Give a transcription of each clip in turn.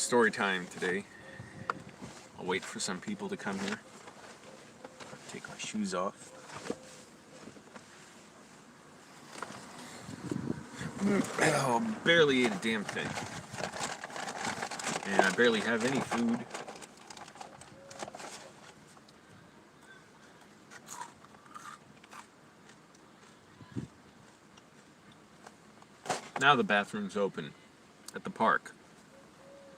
story time today. I'll wait for some people to come here. Take my shoes off. Oh, barely ate a damn thing. And I barely have any food. Now the bathroom's open at the park.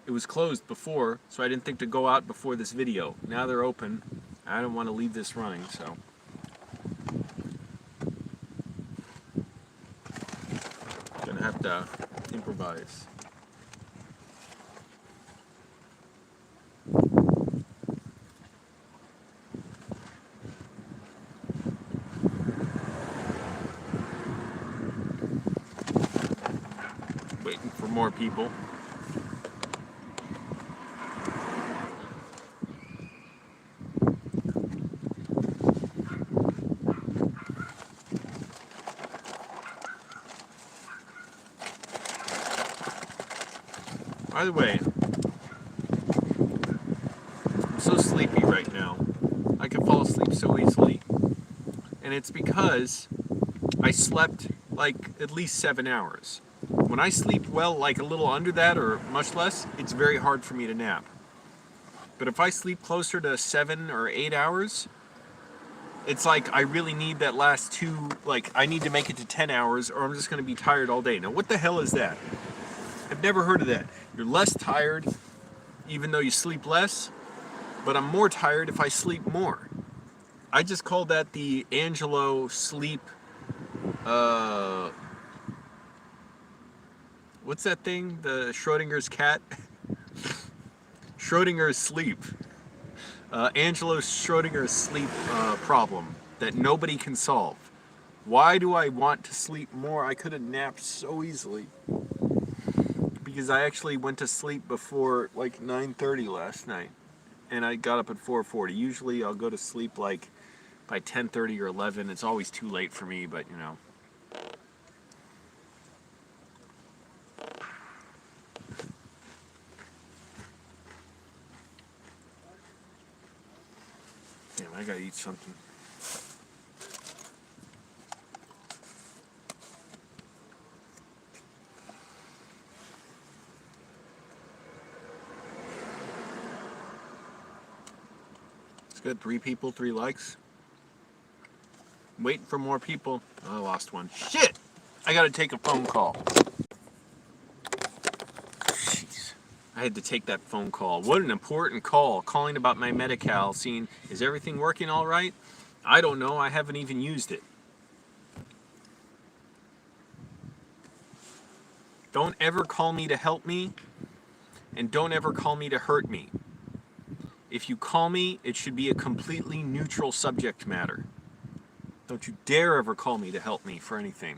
It was closed before, so I didn't think to go out before this video. Now they're open. I don't want to leave this running, so. Gonna have to improvise. Waiting for more people. By the way, I'm so sleepy right now. I can fall asleep so easily. And it's because I slept like at least 7 hours. When I sleep well, like a little under that or much less, it's very hard for me to nap. But if I sleep closer to 7 or 8 hours, it's like I really need that last two, like I need to make it to 10 hours or I'm just going to be tired all day. Now what the hell is that? I've never heard of that. You're less tired even though you sleep less, but I'm more tired if I sleep more. I just call that the Angelo sleep, what's that thing? The Schrodinger's cat? Schrodinger's sleep. Angelo Schrodinger's sleep problem that nobody can solve. Why do I want to sleep more? I could have napped so easily. Because I actually went to sleep before like 9:30 last night. And I got up at 4:40. Usually I'll go to sleep like by 10:30 or 11. It's always too late for me, but you know. Damn, I gotta eat something. It's good. 3 people, 3 likes. Waiting for more people. Oh, I lost one. Shit! I gotta take a phone call. Jeez. I had to take that phone call. What an important call. Calling about my Medi-Cal, seeing, is everything working all right? I don't know. I haven't even used it. Don't ever call me to help me, and don't ever call me to hurt me. If you call me, it should be a completely neutral subject matter. Don't you dare ever call me to help me for anything.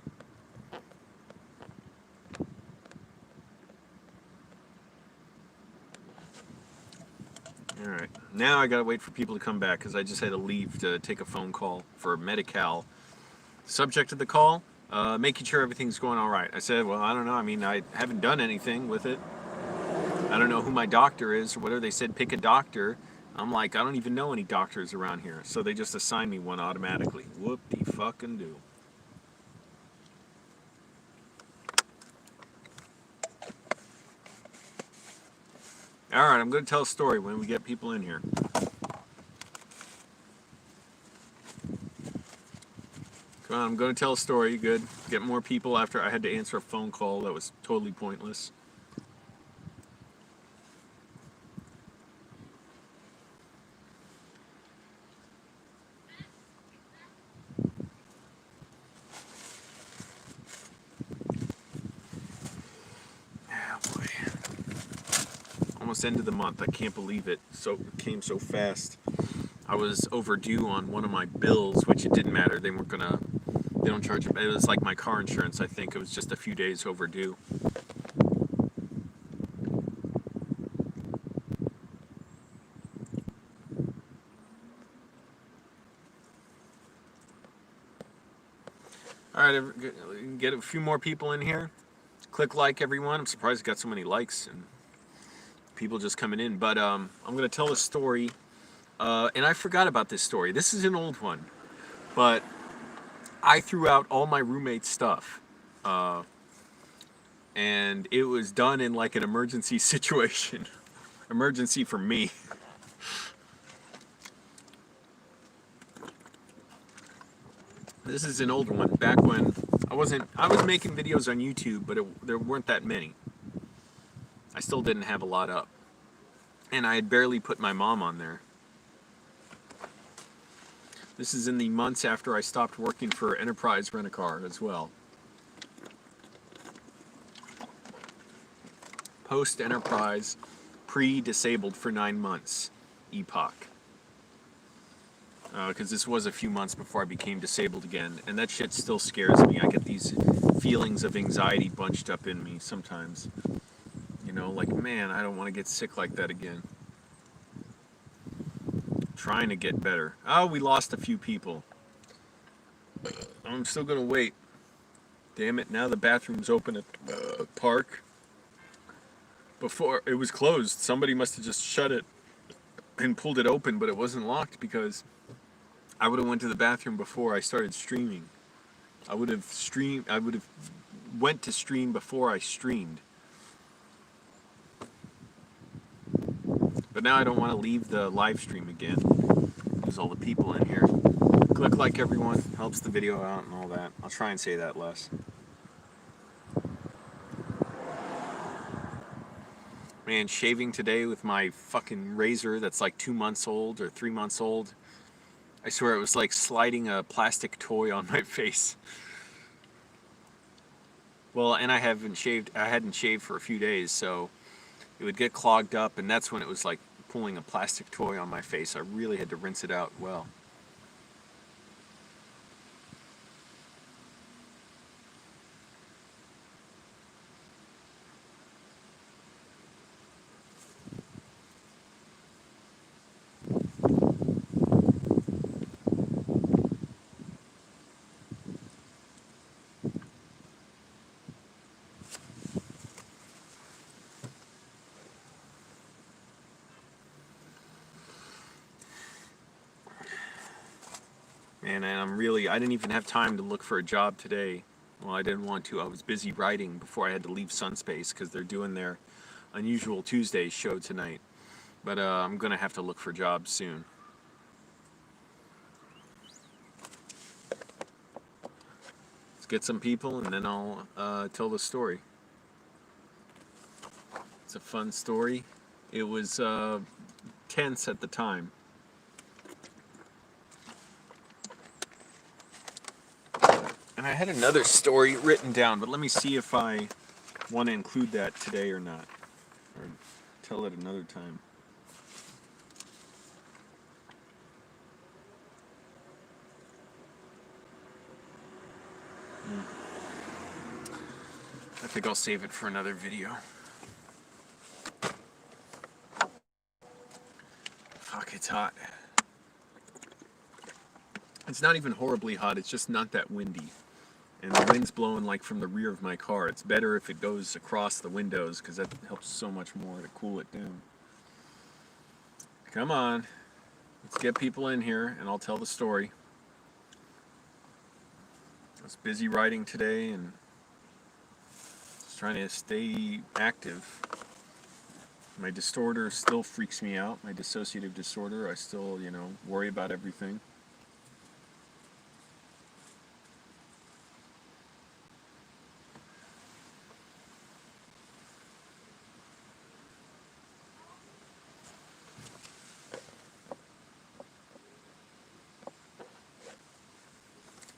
Alright, now I gotta wait for people to come back because I just had to leave to take a phone call for Medi-Cal. Subject of the call, making sure everything's going alright. I said, well, I don't know, I mean, I haven't done anything with it. I don't know who my doctor is or whether they said pick a doctor. I'm like, I don't even know any doctors around here. So they just assigned me one automatically. Whoop-de-fucking-do. Alright, I'm going to tell a story when we get people in here. Come on, I'm going to tell a story. Good. Get more people after I had to answer a phone call that was totally pointless. Almost end of the month. I can't believe it. It came so fast. I was overdue on one of my bills, which it didn't matter. They don't charge it. It was like my car insurance, I think. It was just a few days overdue. Alright, get a few more people in here. Click like, everyone. I'm surprised I got so many likes and people just coming in. But I'm going to tell a story. And I forgot about this story. This is an old one. But I threw out all my roommate's stuff. And it was done in like an emergency situation. Emergency for me. This is an old one, back when I was making videos on YouTube, but there weren't that many. I still didn't have a lot up. And I had barely put my mom on there. This is in the months after I stopped working for Enterprise Rent-A-Car as well. Post-Enterprise, pre-disabled for 9 months, epoch. Because this was a few months before I became disabled again, and that shit still scares me. I get these feelings of anxiety bunched up in me sometimes. You know, like, man, I don't want to get sick like that again. Trying to get better. Oh, we lost a few people. I'm still gonna wait. Damn it, now the bathroom's open at the park. Before, it was closed. Somebody must have just shut it and pulled it open, but it wasn't locked because I would have went to the bathroom before I started streaming. I would have went to stream before I streamed. But now I don't want to leave the live stream again. There's all the people in here. Click like everyone, helps the video out and all that. I'll try and say that less. Man, shaving today with my fucking razor that's like 2 months old or 3 months old. I swear it was like sliding a plastic toy on my face. Well, and I hadn't shaved for a few days, so it would get clogged up, and that's when it was like pulling a plastic toy on my face. I really had to rinse it out well. And I didn't even have time to look for a job today. Well, I didn't want to. I was busy writing before I had to leave Sunspace because they're doing their Unusual Tuesday show tonight. But I'm going to have to look for jobs soon. Let's get some people and then I'll tell the story. It's a fun story. It was tense at the time. And I had another story written down, but let me see if I want to include that today or not. Or tell it another time. I think I'll save it for another video. Fuck, it's hot. It's not even horribly hot, it's just not that windy. And the wind's blowing like from the rear of my car. It's better if it goes across the windows because that helps so much more to cool it down. Come on. Let's get people in here and I'll tell the story. I was busy writing today and just trying to stay active. My disorder still freaks me out. My dissociative disorder. I still, worry about everything.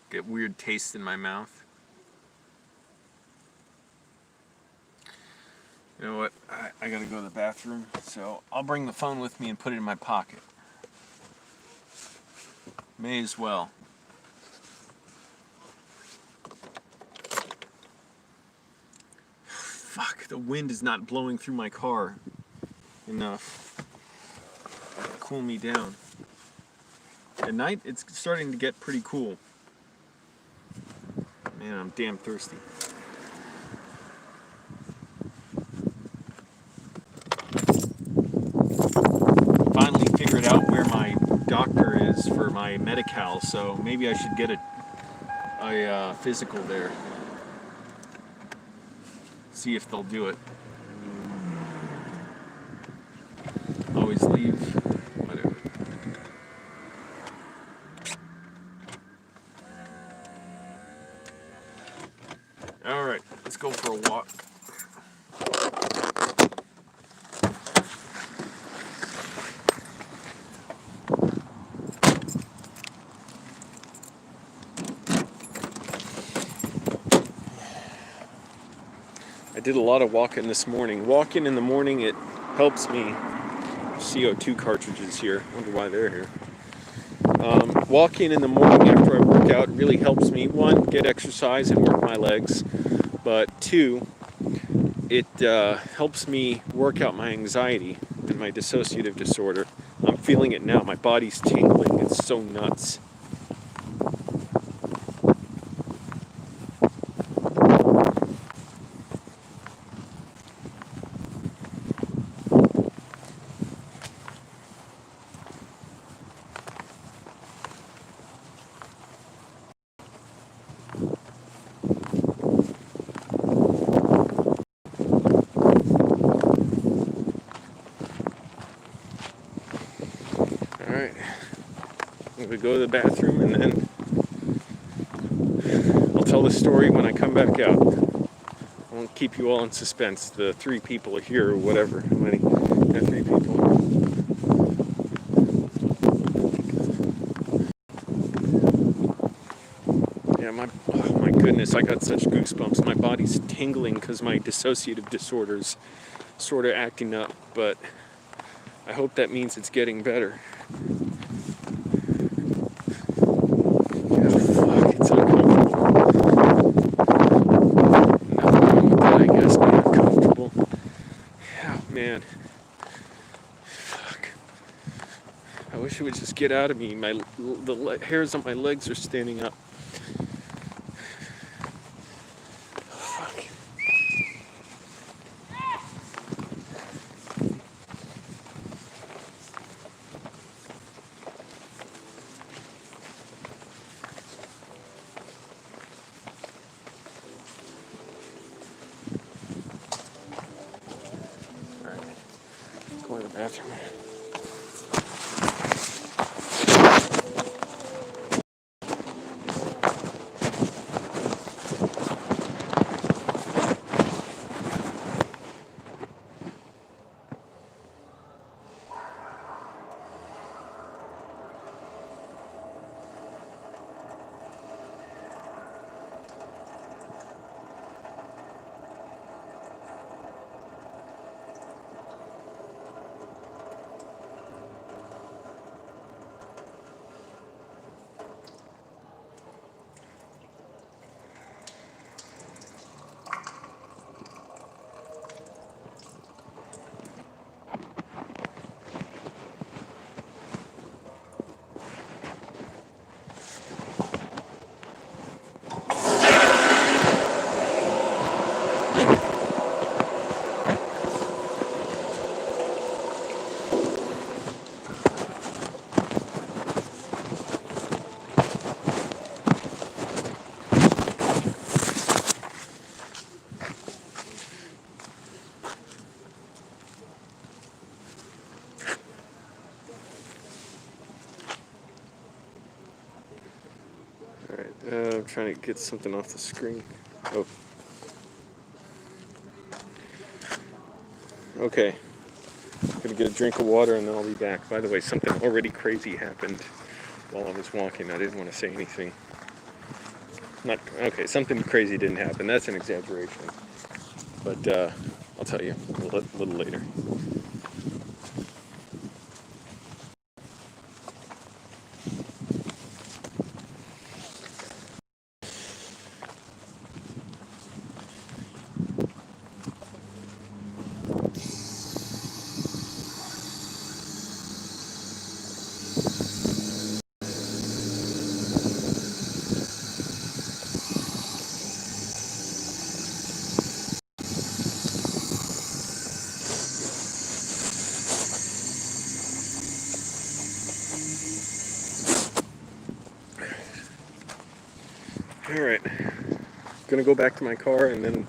Get weird taste in my mouth. You know what? I gotta go to the bathroom, so I'll bring the phone with me and put it in my pocket. May as well. Fuck, the wind is not blowing through my car enough to cool me down. At night, it's starting to get pretty cool. Man, I'm damn thirsty. my Medi-Cal, so maybe I should get a physical there. See if they'll do it. Always leave. Whatever. All right, let's go for a walk. I did a lot of walking this morning. Walking in the morning, it helps me. CO2 cartridges here. I wonder why they're here. Walking in the morning after I work out really helps me, one, get exercise and work my legs, but two, it helps me work out my anxiety and my dissociative disorder. I'm feeling it now. My body's tingling. It's so nuts. Alright, I'm going to go to the bathroom and then I'll tell the story when I come back out. I won't keep you all in suspense. The 3 people are here or whatever. How many? Yeah, 3 people. Yeah, oh my goodness, I got such goosebumps. My body's tingling because my dissociative disorder's sort of acting up, but I hope that means it's getting better. Yeah, fuck, it's uncomfortable. Nothing wrong with that, I guess, being uncomfortable. Yeah, man. Fuck. I wish it would just get out of me. The hairs on my legs are standing up. Fuck. Go to the bathroom. I'm trying to get something off the screen. Oh. Okay. I'm gonna get a drink of water and then I'll be back. By the way, something already crazy happened while I was walking. I didn't want to say anything. Something crazy didn't happen. That's an exaggeration. But I'll tell you a little later. Alright, gonna go back to my car and then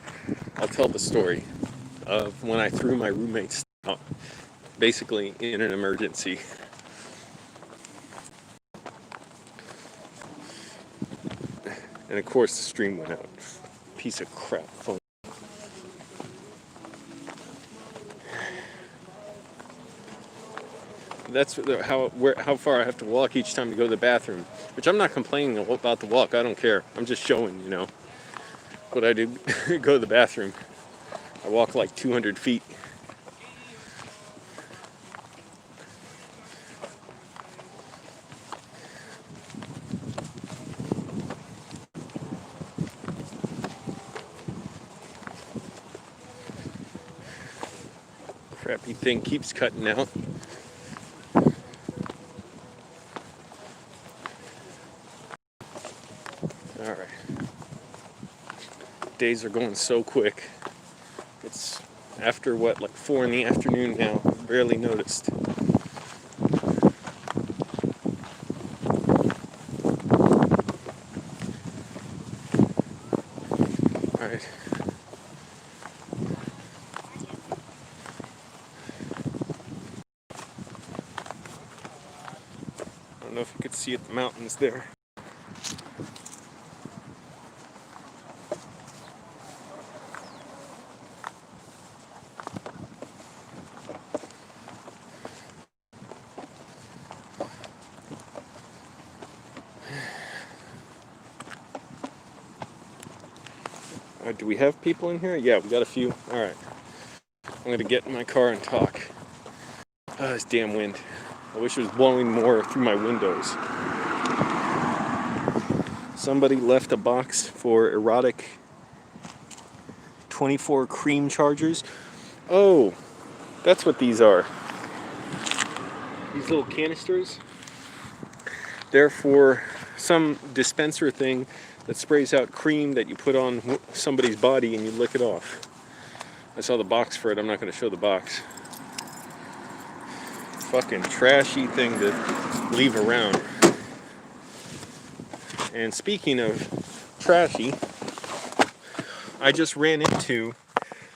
I'll tell the story of when I threw my roommates out, basically in an emergency. And of course the stream went out. Piece of crap phone. That's how far I have to walk each time to go to the bathroom. Which I'm not complaining about the walk. I don't care. I'm just showing, you know, what I do. Go to the bathroom. I walk like 200 feet. Crappy thing keeps cutting out. Alright. Days are going so quick. It's after what, like 4 in the afternoon now. Barely noticed. Alright. I don't know if you could see it, the mountains there. Do we have people in here? Yeah, we got a few. Alright. I'm gonna get in my car and talk. This damn wind. I wish it was blowing more through my windows. Somebody left a box for erotic 24 cream chargers. Oh, that's what these are. These little canisters. They're for some dispenser thing that sprays out cream that you put on somebody's body and you lick it off. I saw the box for it. I'm not going to show the box. Fucking trashy thing to leave around. And speaking of trashy, I just ran into,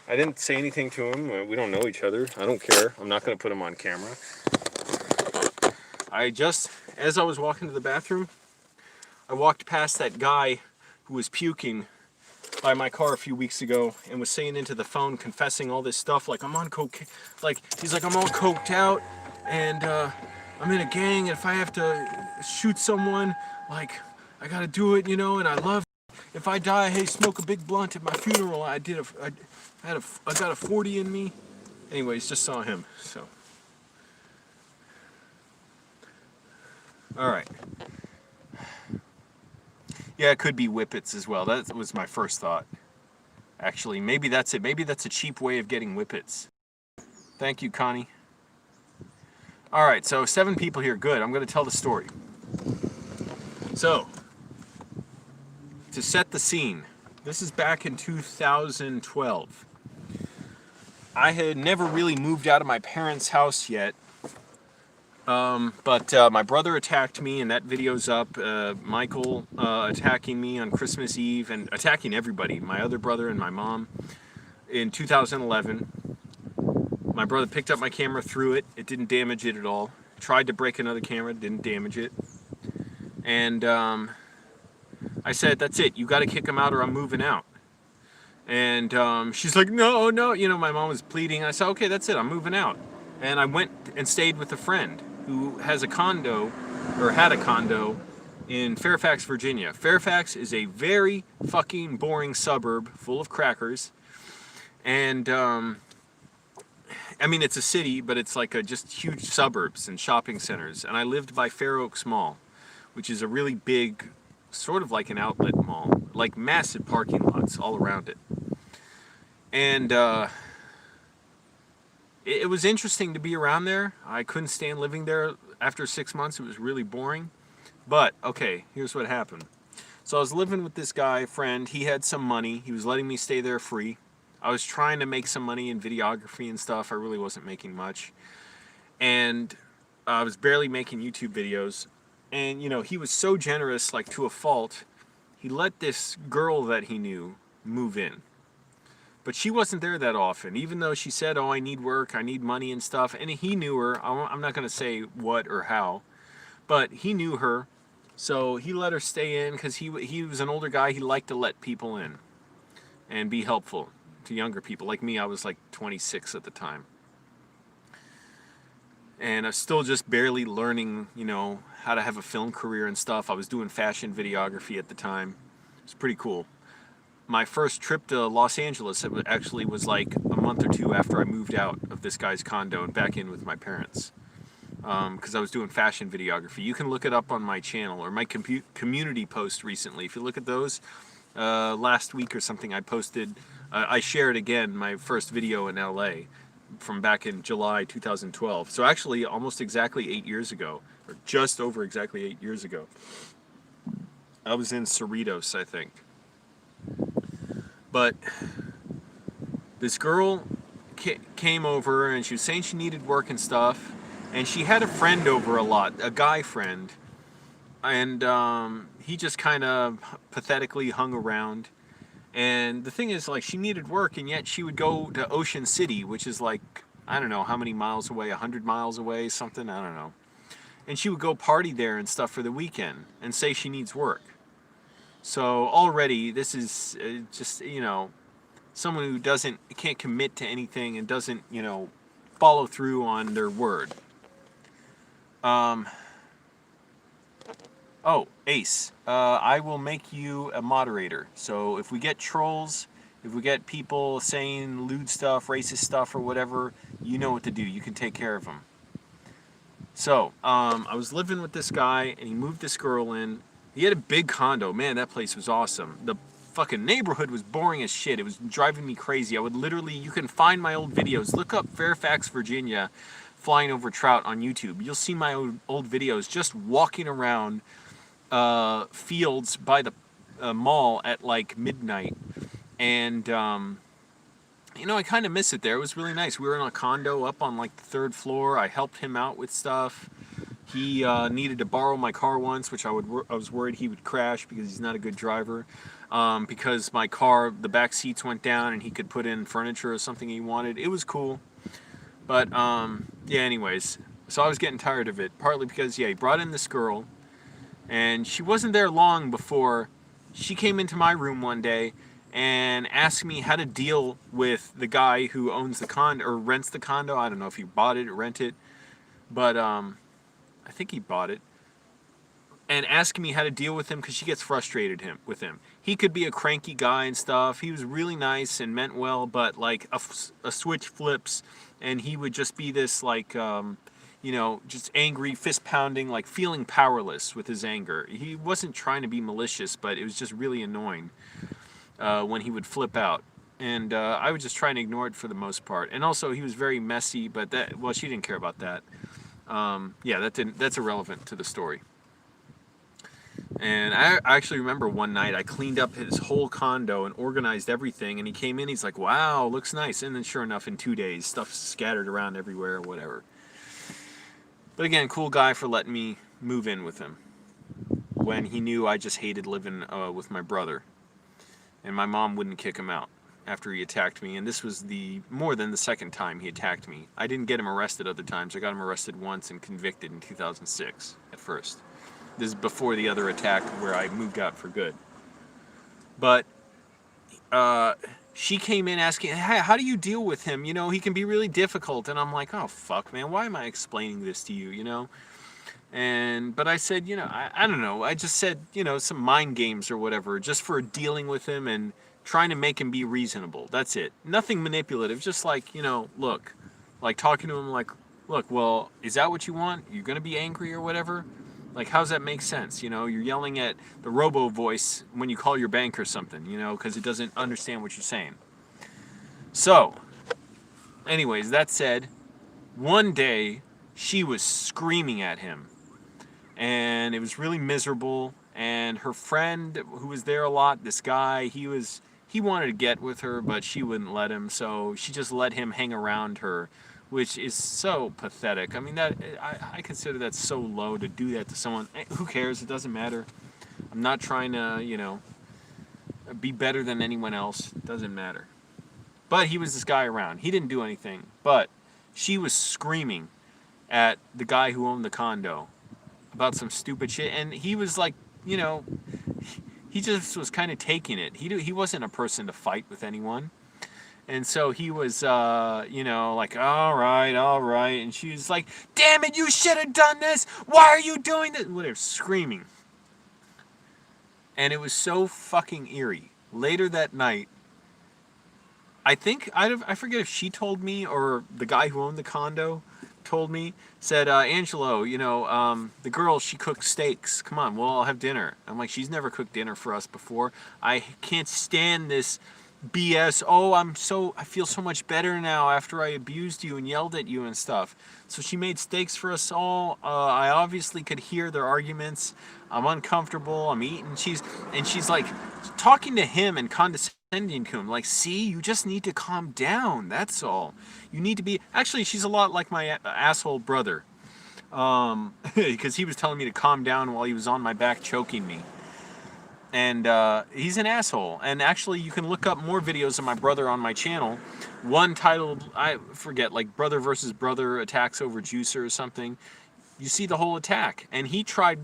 I didn't say anything to him. We don't know each other. I don't care. I'm not going to put him on camera. As I was walking to the bathroom, I walked past that guy who was puking by my car a few weeks ago and was saying into the phone, confessing all this stuff, like I'm on coke, like he's like, I'm all coked out and I'm in a gang, and if I have to shoot someone, like I gotta do it, you know, and I love if I die, hey, smoke a big blunt at my funeral. I got a 40 in me. Anyways, just saw him, so. All right. Yeah, it could be whippets as well. That was my first thought. Actually, maybe that's it. Maybe that's a cheap way of getting whippets. Thank you, Connie. All right, so 7 people here. Good. I'm going to tell the story. So, to set the scene, this is back in 2012. I had never really moved out of my parents' house yet. But my brother attacked me, and that video's up. Michael attacking me on Christmas Eve and attacking everybody, my other brother and my mom, in 2011. My brother picked up my camera, threw it. It didn't damage it at all. Tried to break another camera, didn't damage it. And I said, that's it. You got to kick him out or I'm moving out. And she's like, no, no. You know, my mom was pleading. I said, okay, that's it. I'm moving out. And I went and stayed with a friend who has a condo, or had a condo, in Fairfax, Virginia. Fairfax is a very fucking boring suburb full of crackers. And, I mean, it's a city, but it's like just huge suburbs and shopping centers. And I lived by Fair Oaks Mall, which is a really big, sort of like an outlet mall, like massive parking lots all around it. And, it was interesting to be around there. I couldn't stand living there. After 6 months, it was really boring. But, okay, here's what happened. So I was living with this guy, friend. He had some money. He was letting me stay there free. I was trying to make some money in videography and stuff. I really wasn't making much. And I was barely making YouTube videos. And, you know, he was so generous, like, to a fault. he let this girl that he knew move in. But she wasn't there that often, even though she said, oh, I need work, I need money and stuff. And he knew her. I'm not going to say what or how, but he knew her. So he let her stay in because he was an older guy. He liked to let people in and be helpful to younger people. Like me, I was like 26 at the time. And I was still just barely learning, how to have a film career and stuff. I was doing fashion videography at the time. It was pretty cool. My first trip to Los Angeles, it actually was like a month or two after I moved out of this guy's condo and back in with my parents. Because I was doing fashion videography. You can look it up on my channel or my community post recently. If you look at those, last week or something I posted, I shared again my first video in LA from back in July 2012. So actually almost exactly 8 years ago, or just over exactly 8 years ago. I was in Cerritos, I think. But this girl came over and she was saying she needed work and stuff. And she had a friend over a lot, a guy friend. And he just kind of pathetically hung around. And the thing is, like, she needed work, and yet she would go to Ocean City, which is like, I don't know how many miles away, 100 miles away, something, I don't know. And she would go party there and stuff for the weekend and say she needs work. So already, this is just, someone who can't commit to anything and doesn't, follow through on their word. Oh, Ace, I will make you a moderator. So if we get trolls, if we get people saying lewd stuff, racist stuff, or whatever, you know what to do. You can take care of them. So, I was living with this guy, and he moved this girl in. He had a big condo. Man, that place was awesome. The fucking neighborhood was boring as shit. It was driving me crazy. I would literally, you can find my old videos. Look up Fairfax, Virginia, flying over trout on YouTube. You'll see my old videos just walking around fields by the mall at like midnight. And, I kind of miss it there. It was really nice. We were in a condo up on like the third floor. I helped him out with stuff. He needed to borrow my car once, which I was worried he would crash because he's not a good driver. Because my car, the back seats went down and he could put in furniture or something he wanted. It was cool. But, yeah, anyways. So I was getting tired of it. Partly because, yeah, he brought in this girl. And she wasn't there long before she came into my room one day and asked me how to deal with the guy who owns the condo or rents the condo. I don't know if he bought it or rented it. But, I think he bought it, and asking me how to deal with him because she gets frustrated with him. He could be a cranky guy and stuff. He was really nice and meant well, but like a switch flips, and he would just be this like, just angry, fist pounding, like feeling powerless with his anger. He wasn't trying to be malicious, but it was just really annoying when he would flip out. And I would just try and ignore it for the most part. And also, he was very messy, but she didn't care about that. Yeah, that's irrelevant to the story. And I actually remember one night I cleaned up his whole condo and organized everything, and he came in, he's like, wow, looks nice. And then sure enough, in 2 days, stuff scattered around everywhere or whatever. But again, cool guy for letting me move in with him when he knew I just hated living with my brother. And my mom wouldn't kick him out after he attacked me, and this was more than the second time he attacked me. I didn't get him arrested other times. I got him arrested once and convicted in 2006 at first. This is before the other attack where I moved out for good. But she came in asking, hey, how do you deal with him? He can be really difficult. And I'm like, oh, fuck, man, why am I explaining this to you, But I said, I don't know. I just said, some mind games or whatever, just for dealing with him and trying to make him be reasonable. That's it. Nothing manipulative. Just like, look, like talking to him like, look, well, is that what you want? You're going to be angry or whatever? Like, how does that make sense? You're yelling at the robo voice when you call your bank or something, because it doesn't understand what you're saying. So, anyways, that said, one day she was screaming at him. And it was really miserable. And her friend, who was there a lot, this guy, he wanted to get with her, but she wouldn't let him. So she just let him hang around her, which is so pathetic. I mean, I consider that so low to do that to someone. Who cares? It doesn't matter. I'm not trying to, be better than anyone else. Doesn't matter. But he was this guy around. He didn't do anything. But she was screaming at the guy who owned the condo about some stupid shit. And he was like, he just was kind of taking it. He wasn't a person to fight with anyone. And so he was, like, all right. And she was like, damn it, you should have done this. Why are you doing this? Whatever, screaming. And it was so fucking eerie. Later that night, I think, I forget if she told me or the guy who owned the condo told me, said, Angelo, the girl, she cooks steaks. Come on, we'll all have dinner. I'm like, she's never cooked dinner for us before. I can't stand this BS. Oh, I feel so much better now after I abused you and yelled at you and stuff. So she made steaks for us all. I obviously could hear their arguments. I'm uncomfortable. I'm eating. She's like talking to him and condescending to him. Like, see, you just need to calm down. That's all. You need to be. Actually, she's a lot like my asshole brother. Because he was telling me to calm down while he was on my back choking me. And he's an asshole. And actually, you can look up more videos of my brother on my channel. One titled, I forget, like Brother versus Brother Attacks Over Juicer or something. You see the whole attack. And he tried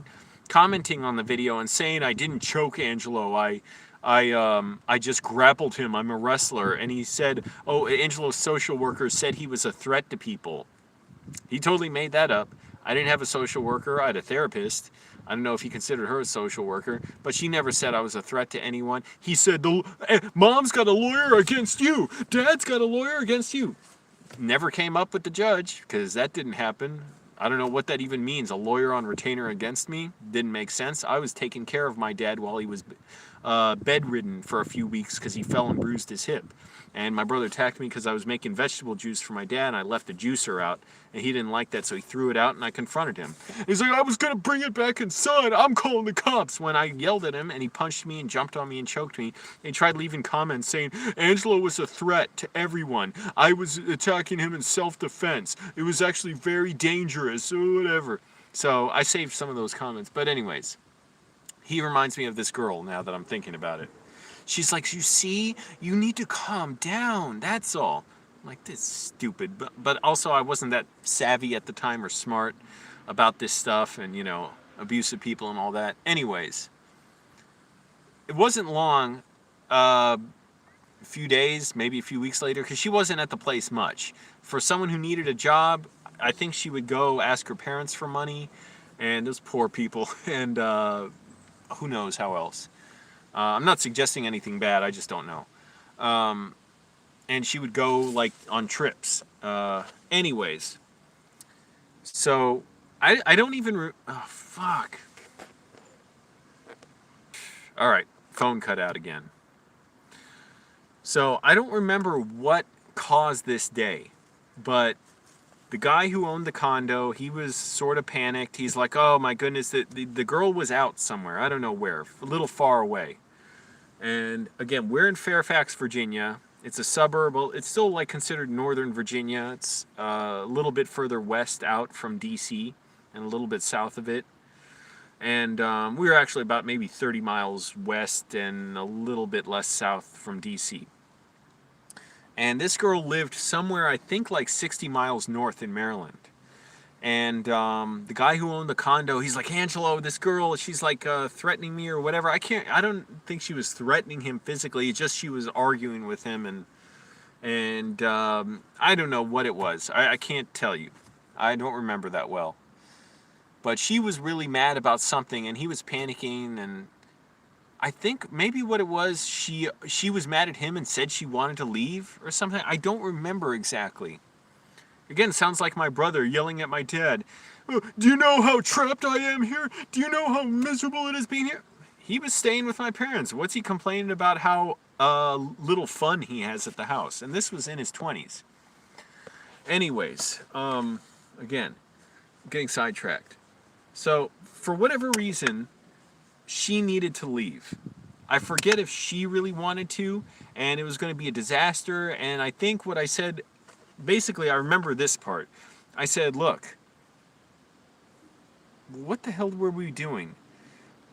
commenting on the video and saying, I didn't choke Angelo. I just grappled him. I'm a wrestler. And he said, oh, Angelo's social worker said he was a threat to people. He totally made that up. I didn't have a social worker. I had a therapist. I don't know if he considered her a social worker, but she never said I was a threat to anyone. He said, Mom's got a lawyer against you. Dad's got a lawyer against you. Never came up with the judge, because that didn't happen. I don't know what that even means. A lawyer on retainer against me? Didn't make sense. I was taking care of my dad while he was bedridden for a few weeks because he fell and bruised his hip. And my brother attacked me because I was making vegetable juice for my dad, and I left the juicer out, and he didn't like that, so he threw it out, and I confronted him. He's like, I was going to bring it back inside. I'm calling the cops. When I yelled at him, and he punched me and jumped on me and choked me, he tried leaving comments saying, Angelo was a threat to everyone. I was attacking him in self-defense. It was actually very dangerous, or whatever. So I saved some of those comments. But anyways, he reminds me of this girl now that I'm thinking about it. She's like, you see, you need to calm down, that's all. I'm like, this is stupid. But also I wasn't that savvy at the time or smart about this stuff and, abusive people and all that. Anyways, it wasn't long, a few days, maybe a few weeks later, because she wasn't at the place much. For someone who needed a job, I think she would go ask her parents for money, and those poor people, and who knows how else. I'm not suggesting anything bad, I just don't know. And she would go, like, on trips. Anyways. So, I don't even... oh, fuck. Alright, phone cut out again. So, I don't remember what caused this day. But the guy who owned the condo, he was sort of panicked. He's like, oh my goodness, the girl was out somewhere. I don't know where. A little far away. And again, we're in Fairfax, Virginia. It's a suburb. Well, it's still like considered Northern Virginia. It's a little bit further west out from DC and a little bit south of it. And we were actually about maybe 30 miles west and a little bit less south from DC. And this girl lived somewhere, I think, like 60 miles north in Maryland. And the guy who owned the condo, he's like, Angelo, this girl, she's like threatening me or whatever. I don't think she was threatening him physically. It's just she was arguing with him, and I don't know what it was. I can't tell you. I don't remember that well. But she was really mad about something, and he was panicking, and I think maybe what it was, she was mad at him and said she wanted to leave or something. I don't remember exactly. Again, sounds like my brother yelling at my dad. Oh, do you know how trapped I am here? Do you know how miserable it is being here? He was staying with my parents. What's he complaining about how little fun he has at the house? And this was in his 20s. Anyways, again, getting sidetracked. So, for whatever reason, she needed to leave. I forget if she really wanted to, and it was going to be a disaster, and I think what I said... Basically, I remember this part. I said, look, what the hell were we doing?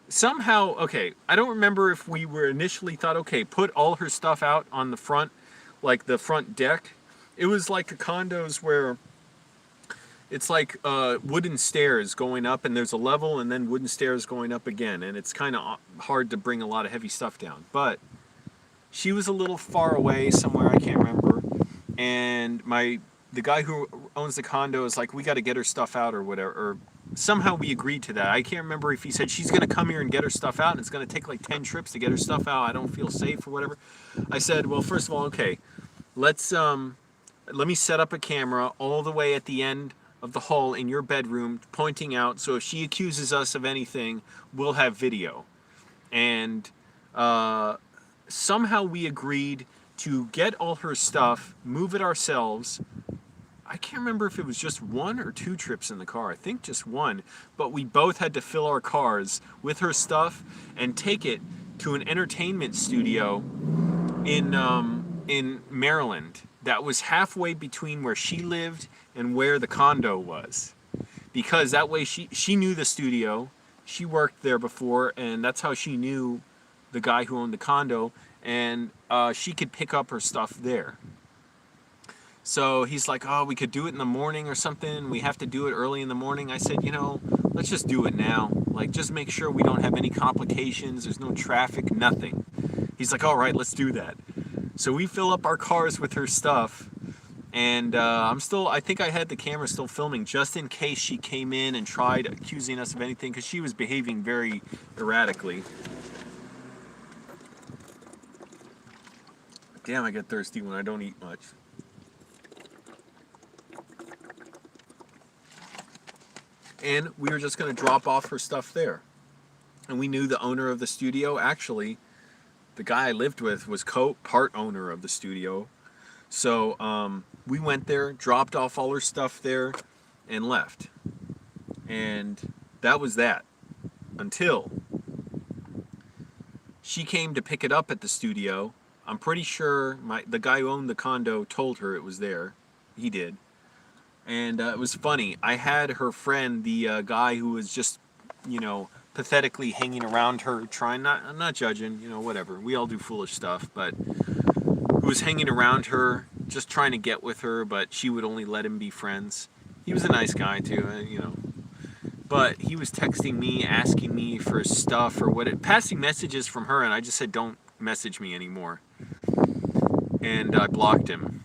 somehow, okay, I don't remember if we were initially thought, okay, put all her stuff out on the front, like the front deck. It was like the condos where it's like wooden stairs going up, and there's a level, and then wooden stairs going up again, and it's kind of hard to bring a lot of heavy stuff down. But she was a little far away somewhere, I can't remember, and the guy who owns the condo is like, we got to get her stuff out or whatever, or somehow we agreed to that. I can't remember if he said she's going to come here and get her stuff out, and it's going to take like 10 trips to get her stuff out. I don't feel safe or whatever. I said, well, first of all, okay, let's let me set up a camera all the way at the end of the hall in your bedroom, pointing out, so if she accuses us of anything, we'll have video. And somehow we agreed to get all her stuff, move it ourselves. I can't remember if it was just 1 or 2 trips in the car. I think just 1. But we both had to fill our cars with her stuff and take it to an entertainment studio in Maryland that was halfway between where she lived and where the condo was. Because that way she knew the studio. She worked there before, and that's how she knew the guy who owned the condo, and she could pick up her stuff there. So he's like, oh, we could do it in the morning or something. We have to do it early in the morning. I said, you know, let's just do it now. Like, just make sure we don't have any complications. There's no traffic, nothing. He's like, all right, let's do that. So we fill up our cars with her stuff. And I think I had the camera still filming just in case she came in and tried accusing us of anything, because she was behaving very erratically. Damn, I get thirsty when I don't eat much. And we were just going to drop off her stuff there. And we knew the owner of the studio. Actually, the guy I lived with was part owner of the studio. So we went there, dropped off all her stuff there, and left. And that was that. Until she came to pick it up at the studio. I'm pretty sure the guy who owned the condo told her it was there. He did. And it was funny. I had her friend, the guy who was just, pathetically hanging around her, I'm not judging, whatever. We all do foolish stuff, but who was hanging around her, just trying to get with her, but she would only let him be friends. He was a nice guy, too, But he was texting me, asking me for stuff or passing messages from her, and I just said, don't message me anymore. And I blocked him.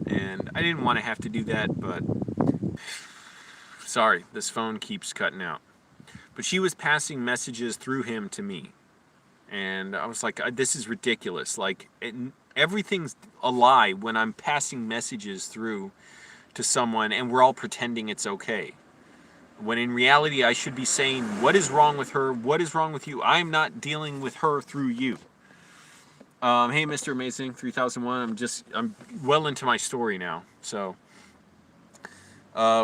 And I didn't want to have to do that, but sorry, this phone keeps cutting out. But she was passing messages through him to me. And I was like, this is ridiculous. Like, everything's a lie when I'm passing messages through to someone and we're all pretending it's okay. When in reality, I should be saying, what is wrong with her? What is wrong with you? I'm not dealing with her through you. Hey, Mr. Amazing 3001. I'm well into my story now. So,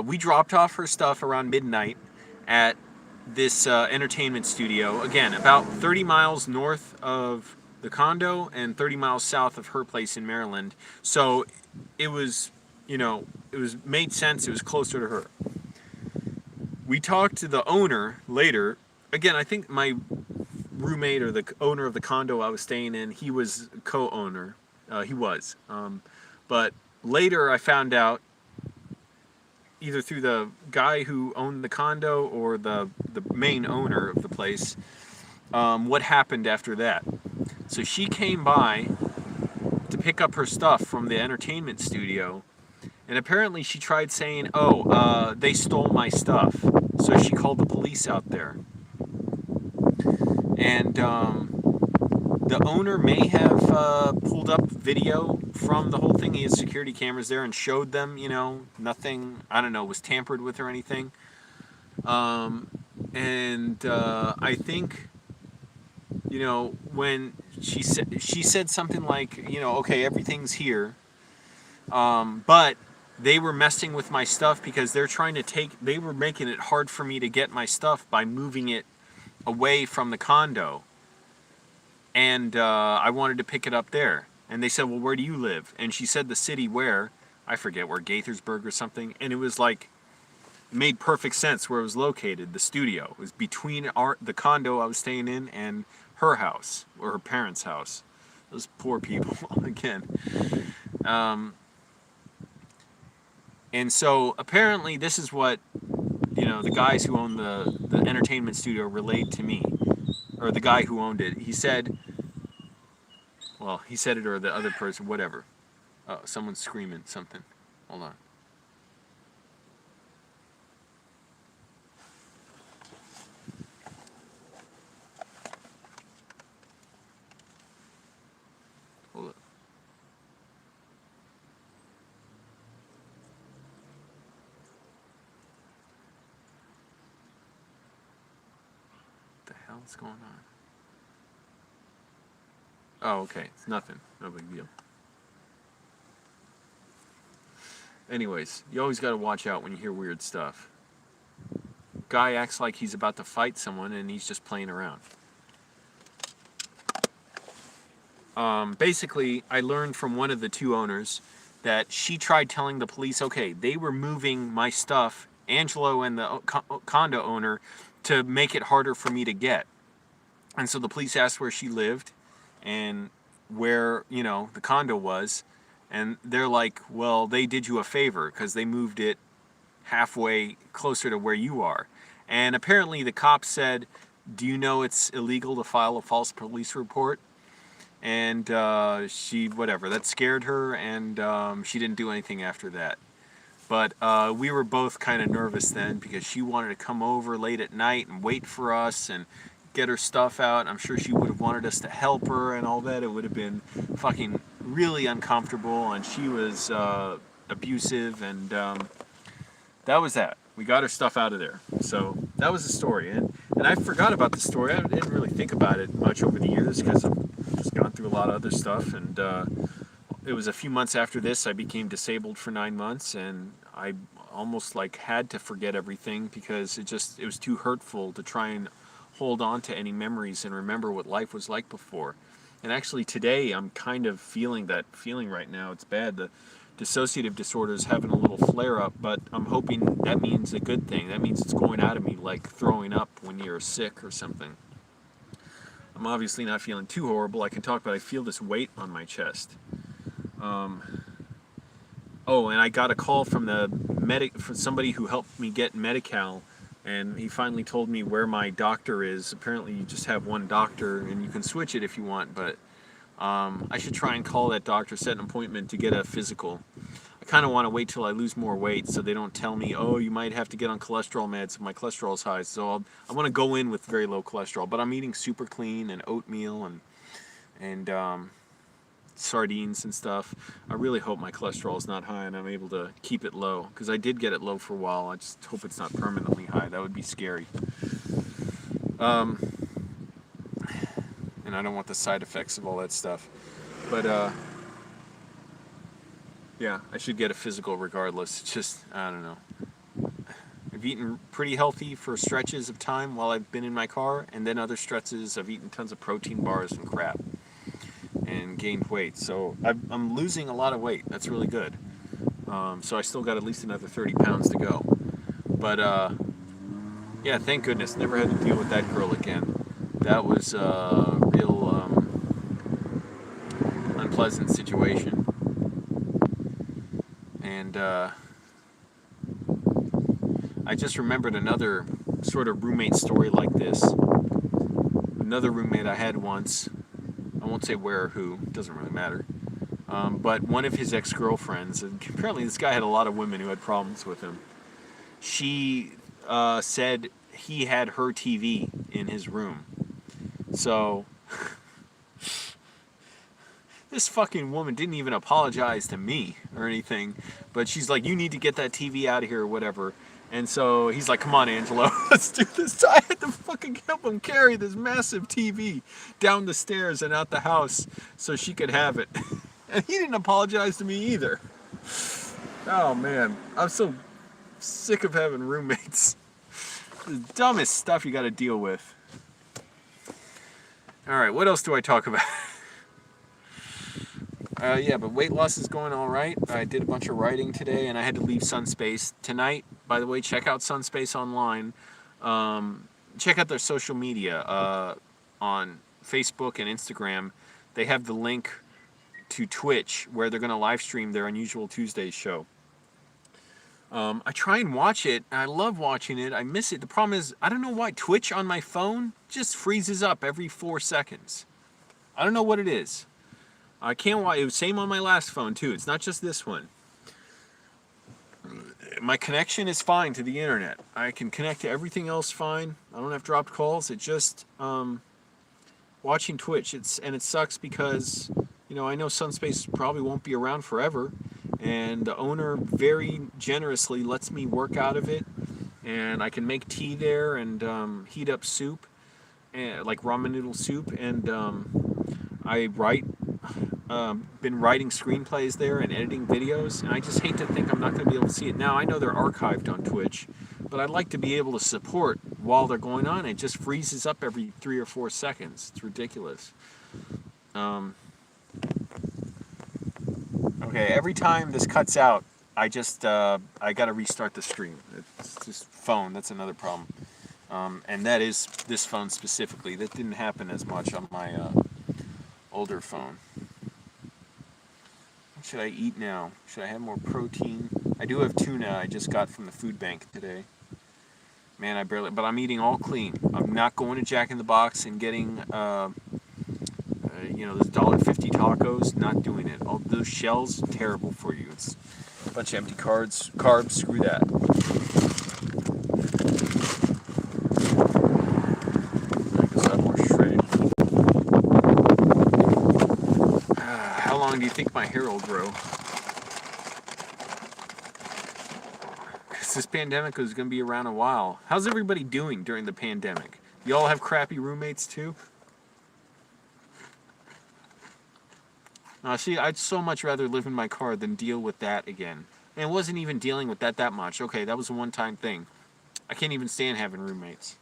we dropped off her stuff around midnight at this entertainment studio. Again, about 30 miles north of the condo and 30 miles south of her place in Maryland. So, it was, made sense. It was closer to her. We talked to the owner later. Again, I think my roommate or the owner of the condo I was staying in, he was co-owner. He was. But later I found out, either through the guy who owned the condo or the main owner of the place, what happened after that. So she came by to pick up her stuff from the entertainment studio, and apparently she tried saying, they stole my stuff. So she called the police out there. And the owner may have pulled up video from the whole thing. He had security cameras there and showed them, nothing, was tampered with or anything. I think, when she said something like, okay, everything's here, but they were messing with my stuff because they were making it hard for me to get my stuff by moving it away from the condo. And I wanted to pick it up there. And they said, well, where do you live? And she said the city where, I forget where, Gaithersburg or something. And it was like made perfect sense where it was located. The studio was between the condo I was staying in and her house, or her parents' house. Those poor people, again. And so apparently this is what, the guys who own the entertainment studio relayed to me, or the guy who owned it. He said, well, he said it, or the other person, whatever. Oh, someone's screaming something. Hold on. Hold up. What the hell's going on? Oh, okay. It's nothing. No big deal. Anyways, you always got to watch out when you hear weird stuff. Guy acts like he's about to fight someone and he's just playing around. Basically, I learned from one of the two owners that she tried telling the police, okay, they were moving my stuff, Angelo and the condo owner, to make it harder for me to get. And so the police asked where she lived and where, the condo was. And they're like, well, they did you a favor because they moved it halfway closer to where you are. And apparently the cops said, do you know it's illegal to file a false police report? And that scared her, and she didn't do anything after that. But we were both kind of nervous then because she wanted to come over late at night and wait for us and get her stuff out. I'm sure she would have wanted us to help her and all that. It would have been fucking really uncomfortable, and she was abusive, and that was that. We got her stuff out of there. So that was the story. And I forgot about the story. I didn't really think about it much over the years because I've just gone through a lot of other stuff. And it was a few months after this I became disabled for 9 months, and I almost had to forget everything because it was too hurtful to try and hold on to any memories and remember what life was like before. And actually today I'm kind of feeling that feeling right now. It's bad. The dissociative disorder is having a little flare-up, but I'm hoping that means a good thing. That means it's going out of me like throwing up when you're sick or something. I'm obviously not feeling too horrible. I can talk, but I feel this weight on my chest. And I got a call from from somebody who helped me get Medi-Cal, and he finally told me where my doctor is. Apparently you just have one doctor, and you can switch it if you want, but I should try and call that doctor, set an appointment to get a physical. I kind of want to wait till I lose more weight so they don't tell me, oh, you might have to get on cholesterol meds if my cholesterol is high. So I want to go in with very low cholesterol, but I'm eating super clean and oatmeal and sardines and stuff. I really hope my cholesterol is not high and I'm able to keep it low, because I did get it low for a while. I just hope it's not permanently high. That would be scary. And I don't want the side effects of all that stuff. But yeah, I should get a physical regardless. It's just, I don't know. I've eaten pretty healthy for stretches of time while I've been in my car, and then other stretches I've eaten tons of protein bars and crap and gained weight. So I'm losing a lot of weight. That's really good. So I still got at least another 30 pounds to go. But yeah, thank goodness. Never had to deal with that girl again. That was a real unpleasant situation. And I just remembered another sort of roommate story like this. Another roommate I had once, I won't say where or who, doesn't really matter, but one of his ex-girlfriends, and apparently this guy had a lot of women who had problems with him, she said he had her TV in his room. So this fucking woman didn't even apologize to me or anything, but she's like, you need to get that TV out of here or whatever. And so he's like, come on, Angelo, let's do this. I had to fucking help him carry this massive TV down the stairs and out the house so she could have it. And he didn't apologize to me either. Oh man, I'm so sick of having roommates. The dumbest stuff you gotta deal with. Alright, what else do I talk about? Yeah, but weight loss is going all right. I did a bunch of writing today, and I had to leave Sunspace tonight. By the way, check out Sunspace online. Check out their social media on Facebook and Instagram. They have the link to Twitch where they're going to live stream their Unusual Tuesdays show. I try and watch it. I love watching it. I miss it. The problem is, I don't know why Twitch on my phone just freezes up every 4 seconds. I don't know what it is. I can't watch. It was same on my last phone too. It's not just this one. My connection is fine to the internet. I can connect to everything else fine. I don't have dropped calls. It just watching Twitch. It sucks because I know Sunspace probably won't be around forever, and the owner very generously lets me work out of it, and I can make tea there and heat up soup, like ramen noodle soup, and I been writing screenplays there and editing videos, and I just hate to think I'm not going to be able to see it now. I know they're archived on Twitch, but I'd like to be able to support while they're going on. It just freezes up every 3 or 4 seconds. It's ridiculous. Okay, every time this cuts out, I got to restart the stream. It's just phone. That's another problem. And that is this phone specifically. That didn't happen as much on my older phone. What should I eat now? Should I have more protein? I do have tuna I just got from the food bank today. Man, but I'm eating all clean. I'm not going to Jack in the Box and getting, those $1.50 tacos. Not doing it. All those shells, terrible for you. It's a bunch of empty carbs. Screw that. I guess I have more shredded. How long do you think my hair will grow? Because this pandemic is going to be around a while. How's everybody doing during the pandemic? You all have crappy roommates too? See, I'd so much rather live in my car than deal with that again. And it wasn't even dealing with that much. Okay, that was a one-time thing. I can't even stand having roommates.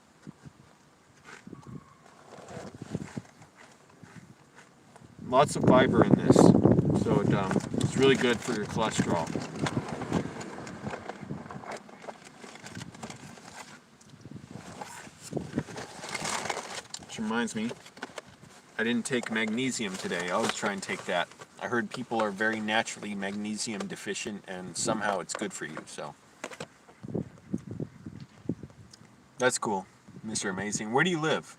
Lots of fiber in this, so it's really good for your cholesterol. Which reminds me, I didn't take magnesium today. I'll always try and take that. I heard people are very naturally magnesium deficient, and somehow it's good for you, so. That's cool, Mr. Amazing. Where do you live?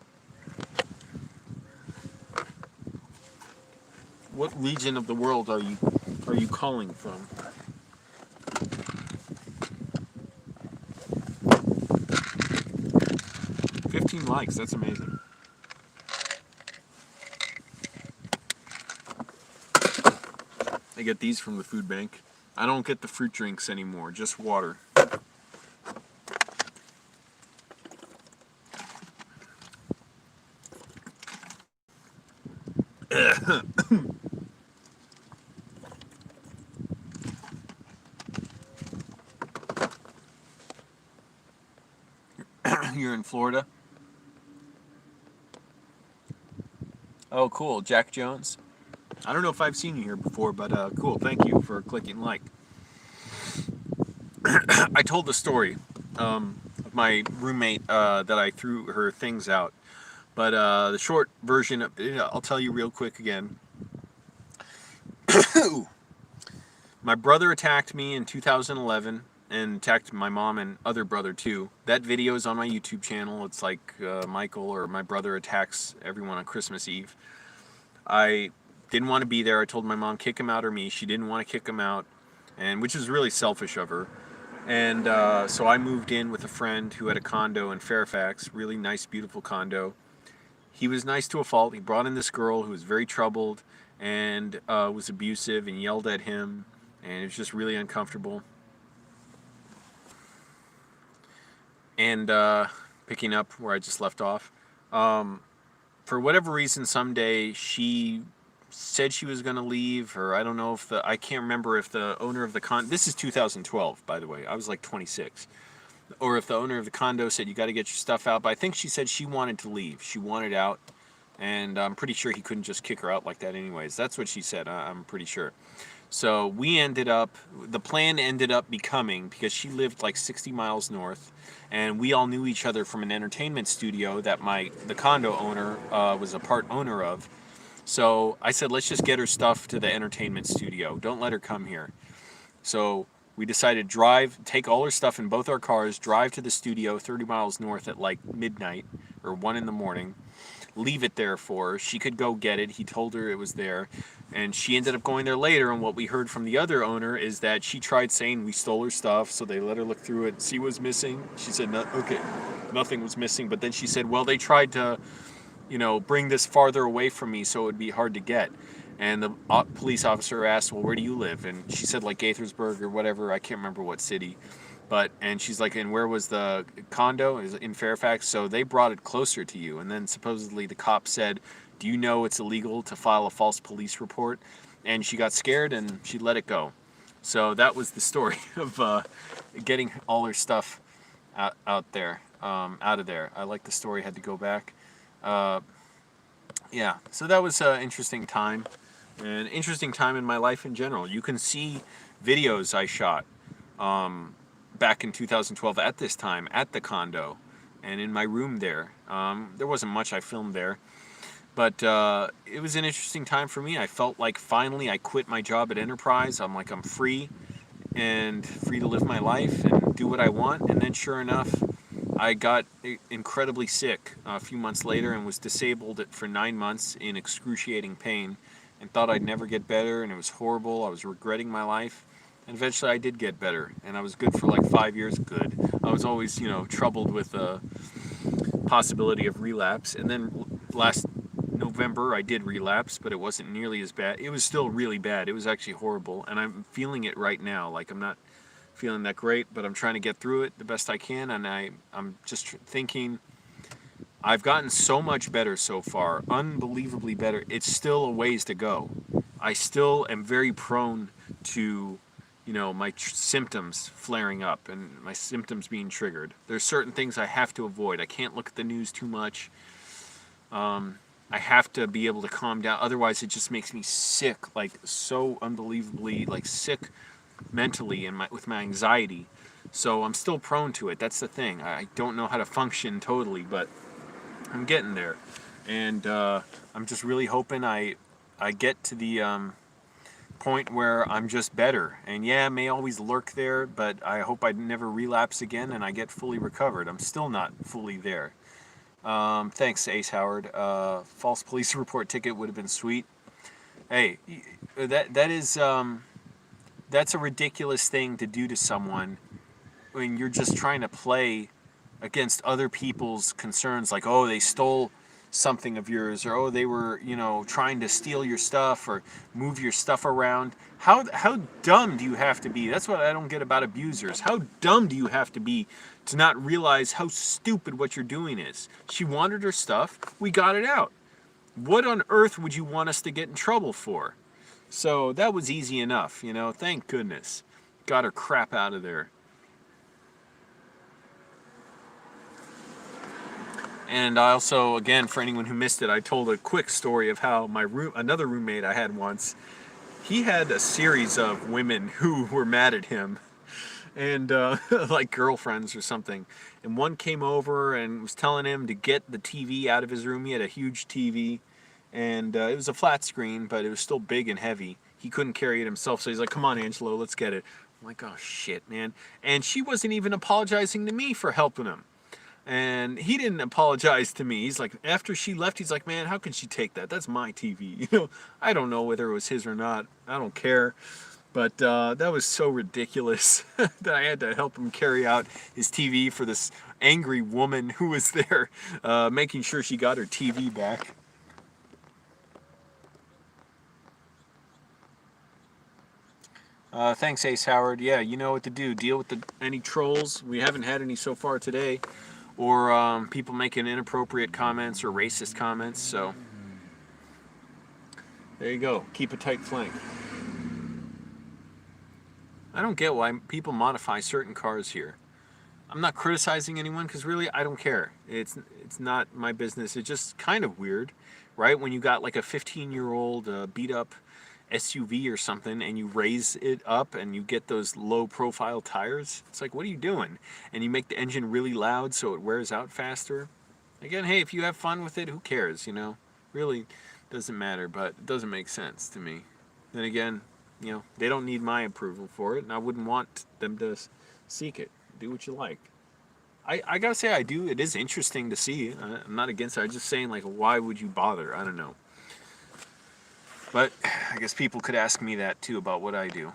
What region of the world are you calling from? $15 likes, that's amazing. I get these from the food bank. I don't get the fruit drinks anymore, just water. You're in Florida? Oh, cool. Jack Jones. I don't know if I've seen you here before, but cool. Thank you for clicking like. I told the story of my roommate that I threw her things out. But the short version, I'll tell you real quick again. My brother attacked me in 2011 and attacked my mom and other brother too. That video is on my YouTube channel. It's like Michael or my brother attacks everyone on Christmas Eve. I didn't want to be there. I told my mom, kick him out or me. She didn't want to kick him out, and which is really selfish of her. And so I moved in with a friend who had a condo in Fairfax, really nice, beautiful condo. He was nice to a fault. He brought in this girl who was very troubled and was abusive and yelled at him, and it was just really uncomfortable. And picking up where I just left off, for whatever reason, someday she said she was going to leave, or I don't know if I can't remember if the owner of the this is 2012, by the way, I was like 26, or if the owner of the condo said, you got to get your stuff out, but I think she said she wanted to leave, she wanted out, And I'm pretty sure he couldn't just kick her out like that anyways. That's what she said, I'm pretty sure. So the plan ended up becoming, because she lived like 60 miles north, and we all knew each other from an entertainment studio that the condo owner was a part owner of. So I said, let's just get her stuff to the entertainment studio. Don't let her come here. So we decided take all her stuff in both our cars, drive to the studio 30 miles north at like midnight or 1 in the morning, leave it there for her. She could go get it. He told her it was there. And she ended up going there later, and what we heard from the other owner is that she tried saying we stole her stuff, so they let her look through it, see what was missing. She said, no, okay, nothing was missing. But then she said, well, they tried to, bring this farther away from me so it would be hard to get. And the police officer asked, well, where do you live? And she said, like, Gaithersburg or whatever. I can't remember what city. And she's like, and where was the condo? Is in Fairfax. So they brought it closer to you. And then supposedly the cop said, do you know it's illegal to file a false police report? And she got scared and she let it go. So that was the story of getting all her stuff out of there. I like the story, had to go back. Yeah, so that was an interesting time. An interesting time in my life in general. You can see videos I shot back in 2012 at this time at the condo and in my room there. There wasn't much I filmed there, but it was an interesting time for me. I felt like finally I quit my job at Enterprise. I'm like, I'm free and free to live my life and do what I want. And then sure enough, I got incredibly sick a few months later and was disabled for 9 months in excruciating pain, and thought I'd never get better, and it was horrible. I was regretting my life. And eventually I did get better, and I was good for like 5 years. Good. I was always, troubled with the possibility of relapse. And then last November I did relapse, but it wasn't nearly as bad. It was still really bad. It was actually horrible, and I'm feeling it right now. Like, I'm not feeling that great, but I'm trying to get through it the best I can, and I'm just thinking, I've gotten so much better so far, unbelievably better. It's still a ways to go. I still am very prone to, my symptoms flaring up and my symptoms being triggered. There's certain things I have to avoid. I can't look at the news too much. I have to be able to calm down. Otherwise, it just makes me sick, like so unbelievably, like sick mentally and with my anxiety. So I'm still prone to it. That's the thing. I don't know how to function totally, but I'm getting there. And I'm just really hoping I get to the point where I'm just better. And yeah, it may always lurk there, but I hope I never relapse again and I get fully recovered. I'm still not fully there. Thanks, Ace Howard. False police report ticket would have been sweet. Hey, that is that's a ridiculous thing to do to someone when you're just trying to play against other people's concerns, like, oh, they stole something of yours, or oh, they were, trying to steal your stuff or move your stuff around. How dumb do you have to be? That's what I don't get about abusers. How dumb do you have to be to not realize how stupid what you're doing is? She wanted her stuff, we got it out. What on earth would you want us to get in trouble for? So that was easy enough, thank goodness. Got her crap out of there. And I also, again, for anyone who missed it, I told a quick story of how another roommate I had once, he had a series of women who were mad at him, and like girlfriends or something. And one came over and was telling him to get the TV out of his room. He had a huge TV, and it was a flat screen, but it was still big and heavy. He couldn't carry it himself, so he's like, come on, Angelo, let's get it. I'm like, oh, shit, man. And she wasn't even apologizing to me for helping him. And he didn't apologize to me. He's like, after she left, he's like, man, how could she take that? That's my TV. I don't know whether it was his or not. I don't care. But that was so ridiculous that I had to help him carry out his TV for this angry woman who was there, making sure she got her TV back. Thanks, Ace Howard. Yeah, you know what to do. Deal with any trolls. We haven't had any so far today. Or people making inappropriate comments or racist comments. So there you go. Keep a tight flank. I don't get why people modify certain cars here. I'm not criticizing anyone because really I don't care. It's not my business. It's just kind of weird, right? When you got like a 15-year-old beat up SUV or something and you raise it up and you get those low profile tires, it's like, what are you doing? And you make the engine really loud so it wears out faster. Again, hey, if you have fun with it, who cares, you know? Really doesn't matter, but it doesn't make sense to me. Then again, you know, they don't need my approval for it, and I wouldn't want them to seek it. Do what you like. I gotta say, I do. It is interesting to see. I'm not against it. I'm just saying, like, why would you bother? I don't know. But I guess people could ask me that too about what I do.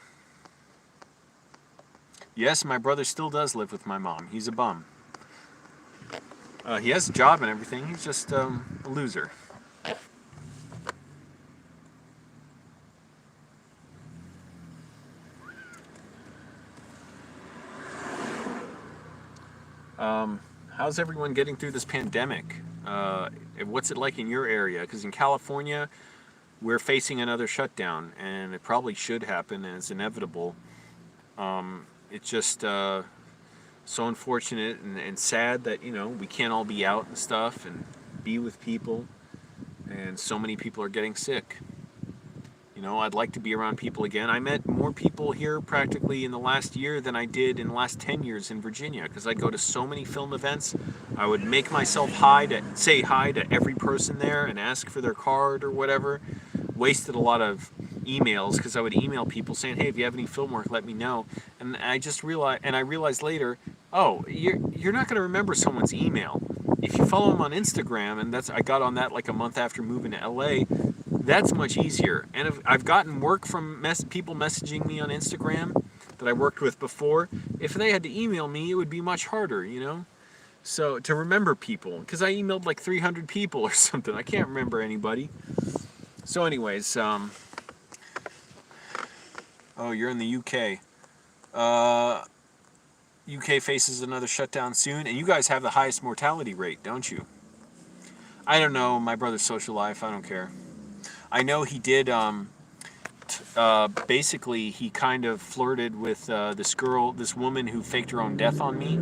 Yes, my brother still does live with my mom. He's a bum. He has a job and everything. He's just a loser. How's everyone getting through this pandemic? What's it like in your area? Because in California, we're facing another shutdown, and it probably should happen, and it's inevitable. It's just so unfortunate and sad that, you know, we can't all be out and stuff and be with people, and so many people are getting sick. You know, I'd like to be around people again. I met more people here practically in the last year than I did in the last 10 years in Virginia, because I go to so many film events. I would make myself say hi to every person there and ask for their card or whatever. Wasted a lot of emails because I would email people saying, hey, if you have any film work, let me know. And I realized later, oh, you're not going to remember someone's email. If you follow them on Instagram, and I got on that like a month after moving to LA, that's much easier. And I've gotten work from people messaging me on Instagram that I worked with before. If they had to email me, it would be much harder, you know? So to remember people, because I emailed like 300 people or something. I can't remember anybody. So anyways, oh, you're in the UK. UK faces another shutdown soon, and you guys have the highest mortality rate, don't you? I don't know my brother's social life. I don't care. I know he did, basically he kind of flirted with this woman who faked her own death on me.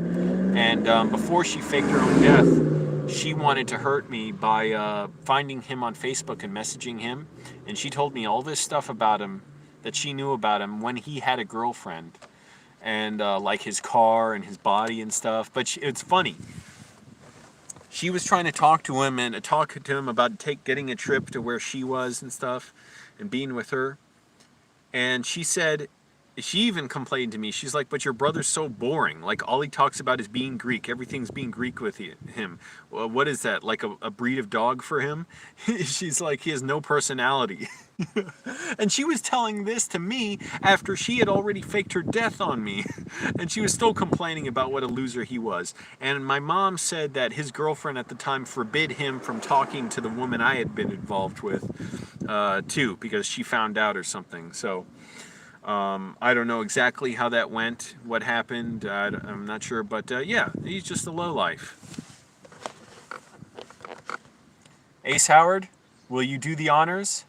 And before she faked her own death, she wanted to hurt me by finding him on Facebook and messaging him. And she told me all this stuff about him that she knew about him when he had a girlfriend. And like his car and his body and stuff. But it's funny. She was trying to talk to him and talk to him about getting a trip to where she was and stuff and being with her. And she said, she even complained to me. She's like, but your brother's so boring. Like, all he talks about is being Greek. Everything's being Greek with him. Well, what is that? Like a breed of dog for him? She's like, he has no personality. And she was telling this to me after she had already faked her death on me. And she was still complaining about what a loser he was. And my mom said that his girlfriend at the time forbid him from talking to the woman I had been involved with, too, because she found out or something. So I don't know exactly how that went, what happened. I'm not sure, but yeah, he's just a lowlife. Ace Howard, will you do the honors?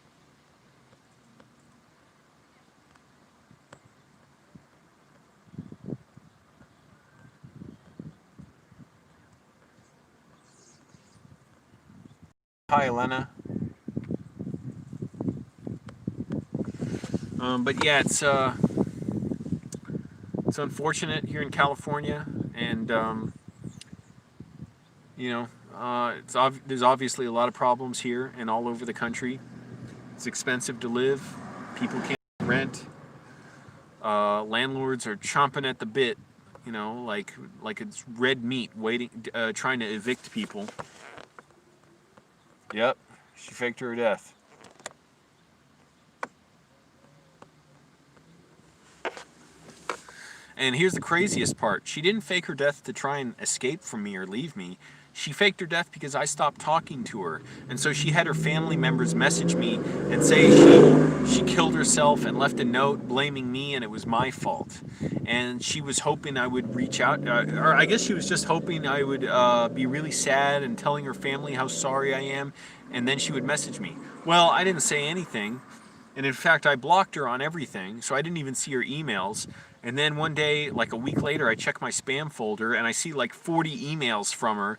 Hi, Elena. But yeah, it's unfortunate here in California, and you know, there's obviously a lot of problems here and all over the country. It's expensive to live. People can't rent. Landlords are chomping at the bit, you know, like it's red meat, waiting, trying to evict people. Yep, she faked her death. And here's the craziest part. She didn't fake her death to try and escape from me or leave me. She faked her death because I stopped talking to her. And so she had her family members message me and say she killed herself and left a note blaming me and it was my fault. And she was hoping I would reach out, or I guess she was just hoping I would be really sad and telling her family how sorry I am, and then she would message me. Well, I didn't say anything. And in fact, I blocked her on everything, so I didn't even see her emails. And then one day, like a week later, I check my spam folder and I see like 40 emails from her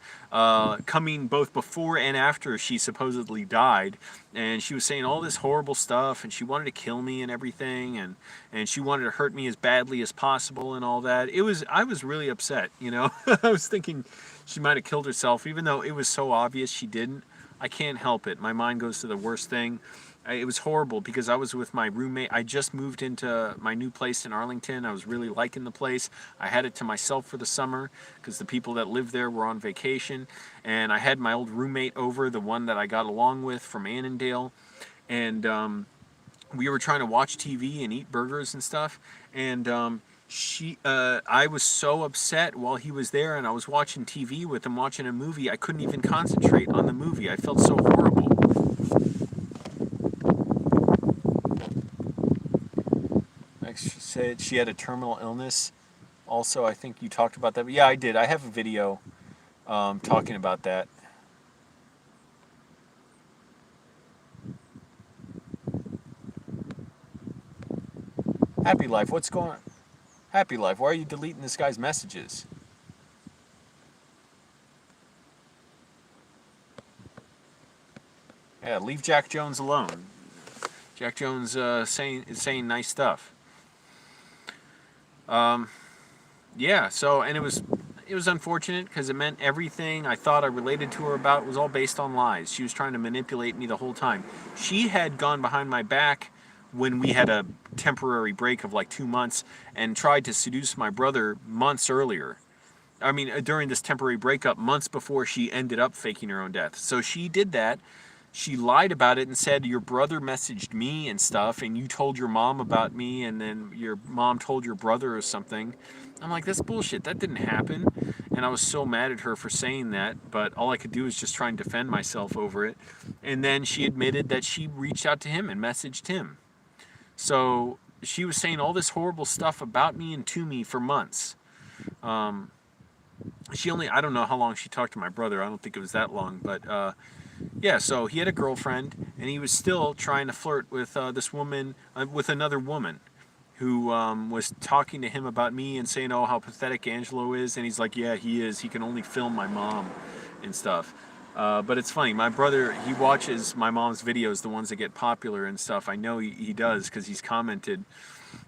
coming both before and after she supposedly died. And she was saying all this horrible stuff, and she wanted to kill me and everything, and she wanted to hurt me as badly as possible and all that. I was really upset, you know. I was thinking she might have killed herself, even though it was so obvious she didn't. I can't help it. My mind goes to the worst thing. It was horrible because I was with my roommate. I just moved into my new place in Arlington. I was really liking the place. I had it to myself for the summer because the people that lived there were on vacation. And I had my old roommate over, the one that I got along with from Annandale. And we were trying to watch TV and eat burgers and stuff. And I was so upset while he was there, and I was watching TV with him, watching a movie. I couldn't even concentrate on the movie. I felt so horrible. She said she had a terminal illness. Also, I think you talked about that. But yeah, I did. I have a video talking about that. Happy Life, what's going on? Happy Life, why are you deleting this guy's messages? Yeah, leave Jack Jones alone. Jack Jones is saying nice stuff. Yeah, so, and it was unfortunate because it meant everything I thought I related to her about was all based on lies. She was trying to manipulate me the whole time. She had gone behind my back when we had a temporary break of like 2 months and tried to seduce my brother months earlier. I mean, during this temporary breakup, months before she ended up faking her own death. So she did that. She lied about it and said, your brother messaged me and stuff, and you told your mom about me, and then your mom told your brother or something. I'm like, that's bullshit. That didn't happen. And I was so mad at her for saying that, but all I could do was just try and defend myself over it. And then she admitted that she reached out to him and messaged him. So she was saying all this horrible stuff about me and to me for months. I don't know how long she talked to my brother. I don't think it was that long, but yeah, so he had a girlfriend, and he was still trying to flirt with this woman, with another woman, who was talking to him about me and saying, oh, how pathetic Angelo is, and he's like, yeah, he is. He can only film my mom and stuff. But it's funny, my brother, he watches my mom's videos, the ones that get popular and stuff. I know he does, because he's commented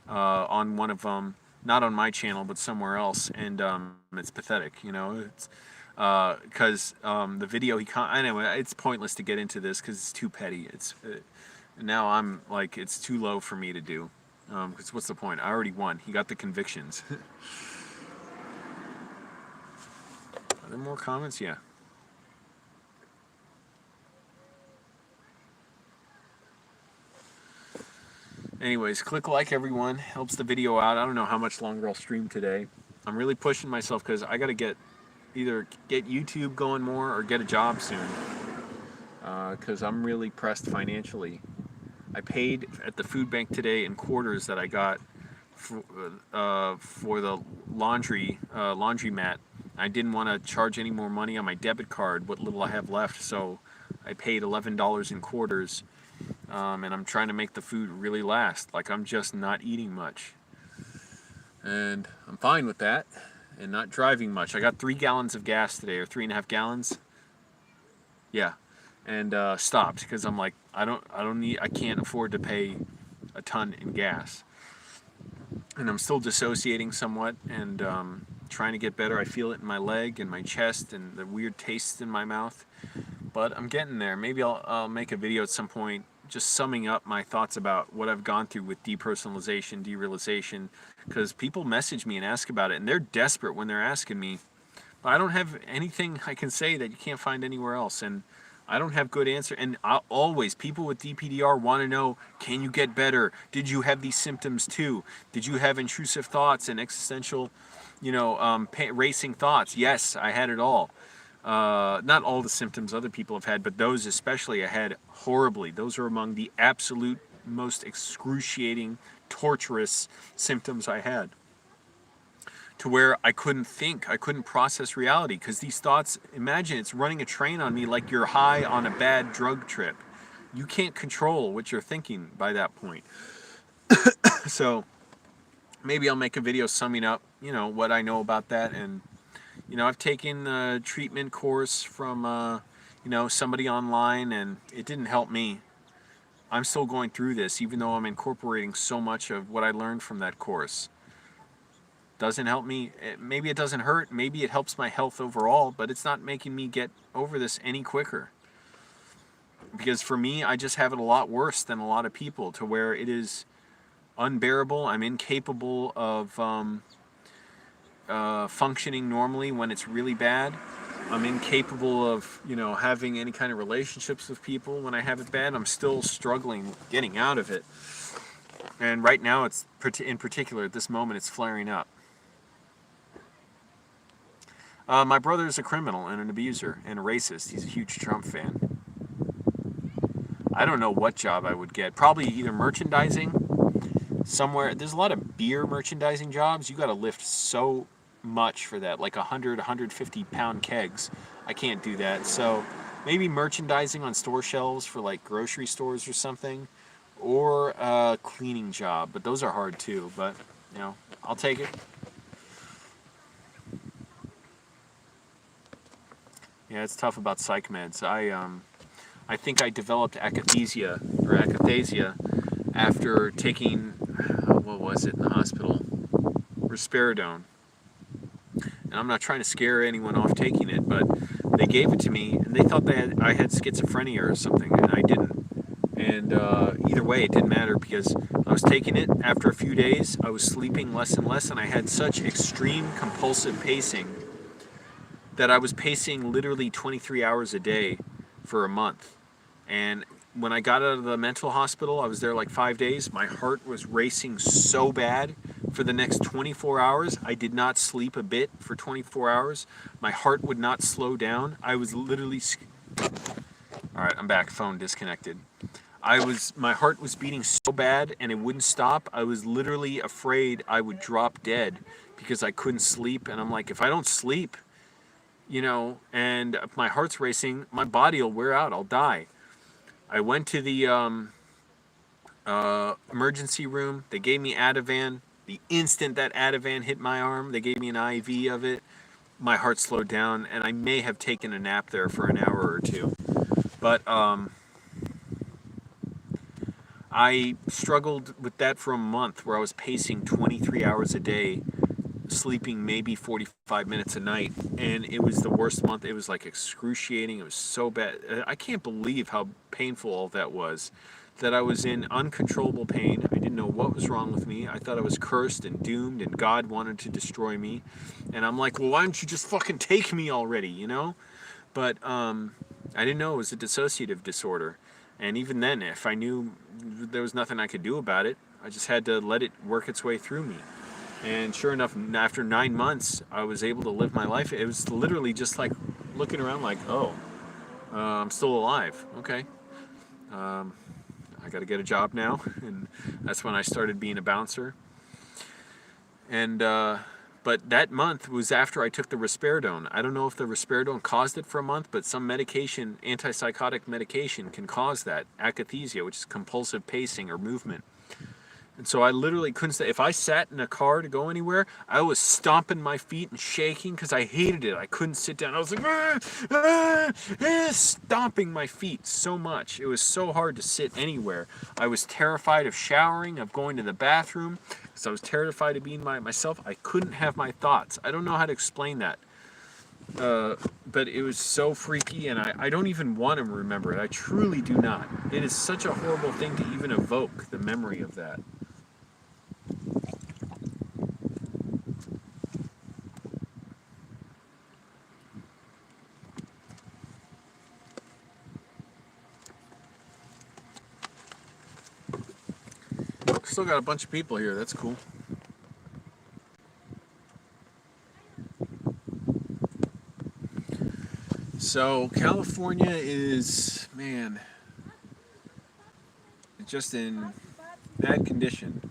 on one of them, not on my channel, but somewhere else, and it's pathetic, you know. It's because the video anyway, it's pointless to get into this because it's too petty. Now I'm like, it's too low for me to do, because what's the point? I already won. He got the convictions. Are there more comments? Yeah. Anyways, click like, everyone. Helps the video out. I don't know how much longer I'll stream today. I'm really pushing myself because I got to either get YouTube going more or get a job soon, because I'm really pressed financially. I paid at the food bank today in quarters that I got for the laundromat. I didn't want to charge any more money on my debit card, what little I have left, so I paid $11 in quarters, and I'm trying to make the food really last. Like, I'm just not eating much, and I'm fine with that. And not driving much. I got 3 gallons of gas today, or 3.5 gallons. Yeah, and stopped because I'm like, I can't afford to pay a ton in gas. And I'm still dissociating somewhat, and trying to get better. I feel it in my leg and my chest, and the weird taste in my mouth. But I'm getting there. Maybe I'll make a video at some point, just summing up my thoughts about what I've gone through with depersonalization, derealization, because people message me and ask about it, and they're desperate when they're asking me, but I don't have anything I can say that you can't find anywhere else, and I don't have good answer. And always, people with DPDR want to know, can you get better? Did you have these symptoms too? Did you have intrusive thoughts and existential, racing thoughts? Yes, I had it all. Not all the symptoms other people have had, but those especially I had horribly. Those are among the absolute most excruciating, torturous symptoms I had. To where I couldn't think, I couldn't process reality, because these thoughts, imagine it's running a train on me like you're high on a bad drug trip. You can't control what you're thinking by that point. So maybe I'll make a video summing up, what I know about that. And I've taken a treatment course from somebody online, and it didn't help me. I'm still going through this, even though I'm incorporating so much of what I learned from that course. Doesn't help me. Maybe it doesn't hurt. Maybe it helps my health overall, but it's not making me get over this any quicker. Because for me, I just have it a lot worse than a lot of people, to where it is unbearable. I'm incapable of functioning normally when it's really bad. I'm incapable of, having any kind of relationships with people when I have it bad. I'm still struggling getting out of it. And right now, it's in particular, at this moment, it's flaring up. My brother is a criminal and an abuser and a racist. He's a huge Trump fan. I don't know what job I would get. Probably either merchandising somewhere. There's a lot of beer merchandising jobs. You got to lift so much for that, like 150 pound kegs. I can't do that. So maybe merchandising on store shelves for like grocery stores or something, or a cleaning job. But those are hard too. But I'll take it. Yeah, it's tough about psych meds. I think I developed akathisia after taking, what was it in the hospital? Risperidone. And I'm not trying to scare anyone off taking it, but they gave it to me, and they thought I had schizophrenia or something, and I didn't. And either way, it didn't matter, because I was taking it. After a few days, I was sleeping less and less, and I had such extreme compulsive pacing that I was pacing literally 23 hours a day for a month. And when I got out of the mental hospital, I was there like 5 days. My heart was racing so bad for the next 24 hours. I did not sleep a bit for 24 hours. My heart would not slow down. I was literally... All right, I'm back. Phone disconnected. My heart was beating so bad, and it wouldn't stop. I was literally afraid I would drop dead because I couldn't sleep. And I'm like, if I don't sleep, and my heart's racing, my body will wear out. I'll die. I went to the emergency room. They gave me Ativan. The instant that Ativan hit my arm, they gave me an IV of it. My heart slowed down, and I may have taken a nap there for an hour or two. But I struggled with that for a month, where I was pacing 23 hours a day, sleeping maybe 45 minutes a night, and it was the worst month. It was like excruciating. It was so bad. I can't believe how painful all that was, that I was in uncontrollable pain. I didn't know what was wrong with me. I thought I was cursed and doomed, and God wanted to destroy me. And I'm like, well, why don't you just fucking take me already, But I didn't know it was a dissociative disorder. And even then, if I knew, there was nothing I could do about it. I just had to let it work its way through me. And sure enough, after 9 months, I was able to live my life. It was literally just like looking around like, oh, I'm still alive. Okay. I got to get a job now. And that's when I started being a bouncer. And, but that month was after I took the risperidone. I don't know if the risperidone caused it for a month, but some medication, antipsychotic medication, can cause that. Akathisia, which is compulsive pacing or movement. And so I literally couldn't stay. If I sat in a car to go anywhere, I was stomping my feet and shaking because I hated it. I couldn't sit down. I was like, stomping my feet so much. It was so hard to sit anywhere. I was terrified of showering, of going to the bathroom, because I was terrified of being myself. I couldn't have my thoughts. I don't know how to explain that. But it was so freaky, and I don't even want to remember it. I truly do not. It is such a horrible thing to even evoke the memory of that. Still got a bunch of people here. That's cool. So California is, man, just in bad condition.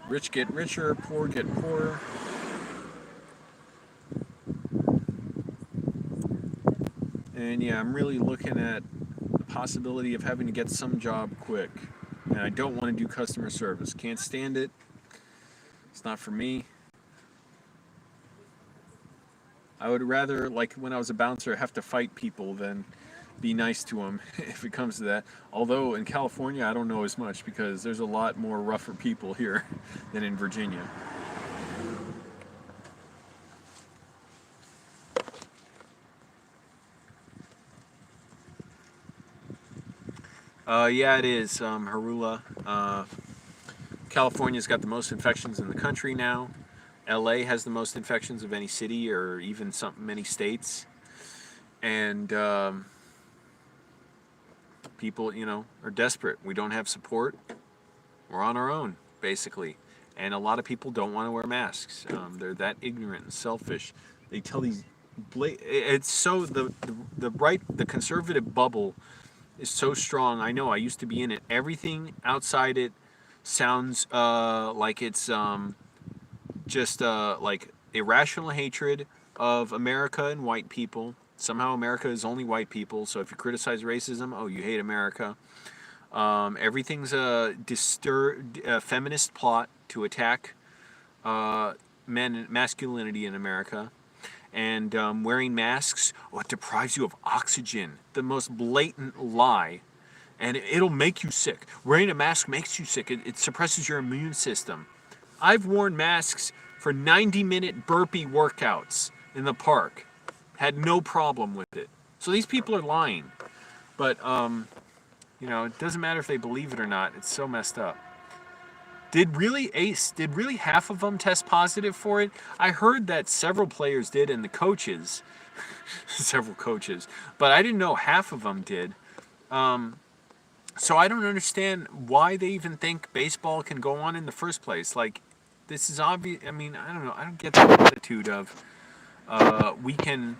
Rich get richer, poor get poorer. And yeah, I'm really looking at the possibility of having to get some job quick. and I don't want to do customer service. Can't stand it. It's not for me. I would rather, like when I was a bouncer, have to fight people than be nice to them if it comes to that. Although in California, I don't know as much because there's a lot more rougher people here than in Virginia. Yeah, it is, Harula. California's got the most infections in the country now. LA has the most infections of any city or even many states. And people, are desperate. We don't have support. We're on our own, basically. And a lot of people don't want to wear masks. They're that ignorant and selfish. They tell these it's so the conservative bubble is so strong. I know I used to be in it. Everything outside it sounds like it's just like irrational hatred of America and white people. Somehow America is only white people. So if you criticize racism, oh, you hate America. Everything's a feminist plot to attack masculinity in America. And wearing masks, it deprives you of oxygen. The most blatant lie. And it'll make you sick. Wearing a mask makes you sick. It suppresses your immune system. I've worn masks for 90-minute burpee workouts in the park. Had no problem with it. So these people are lying. But, it doesn't matter if they believe it or not. It's so messed up. Did really half of them test positive for it? I heard that several players did and the coaches, several coaches, but I didn't know half of them did. So I don't understand why they even think baseball can go on in the first place. Like, this is obvious. I mean, I don't know. I don't get the attitude of we can,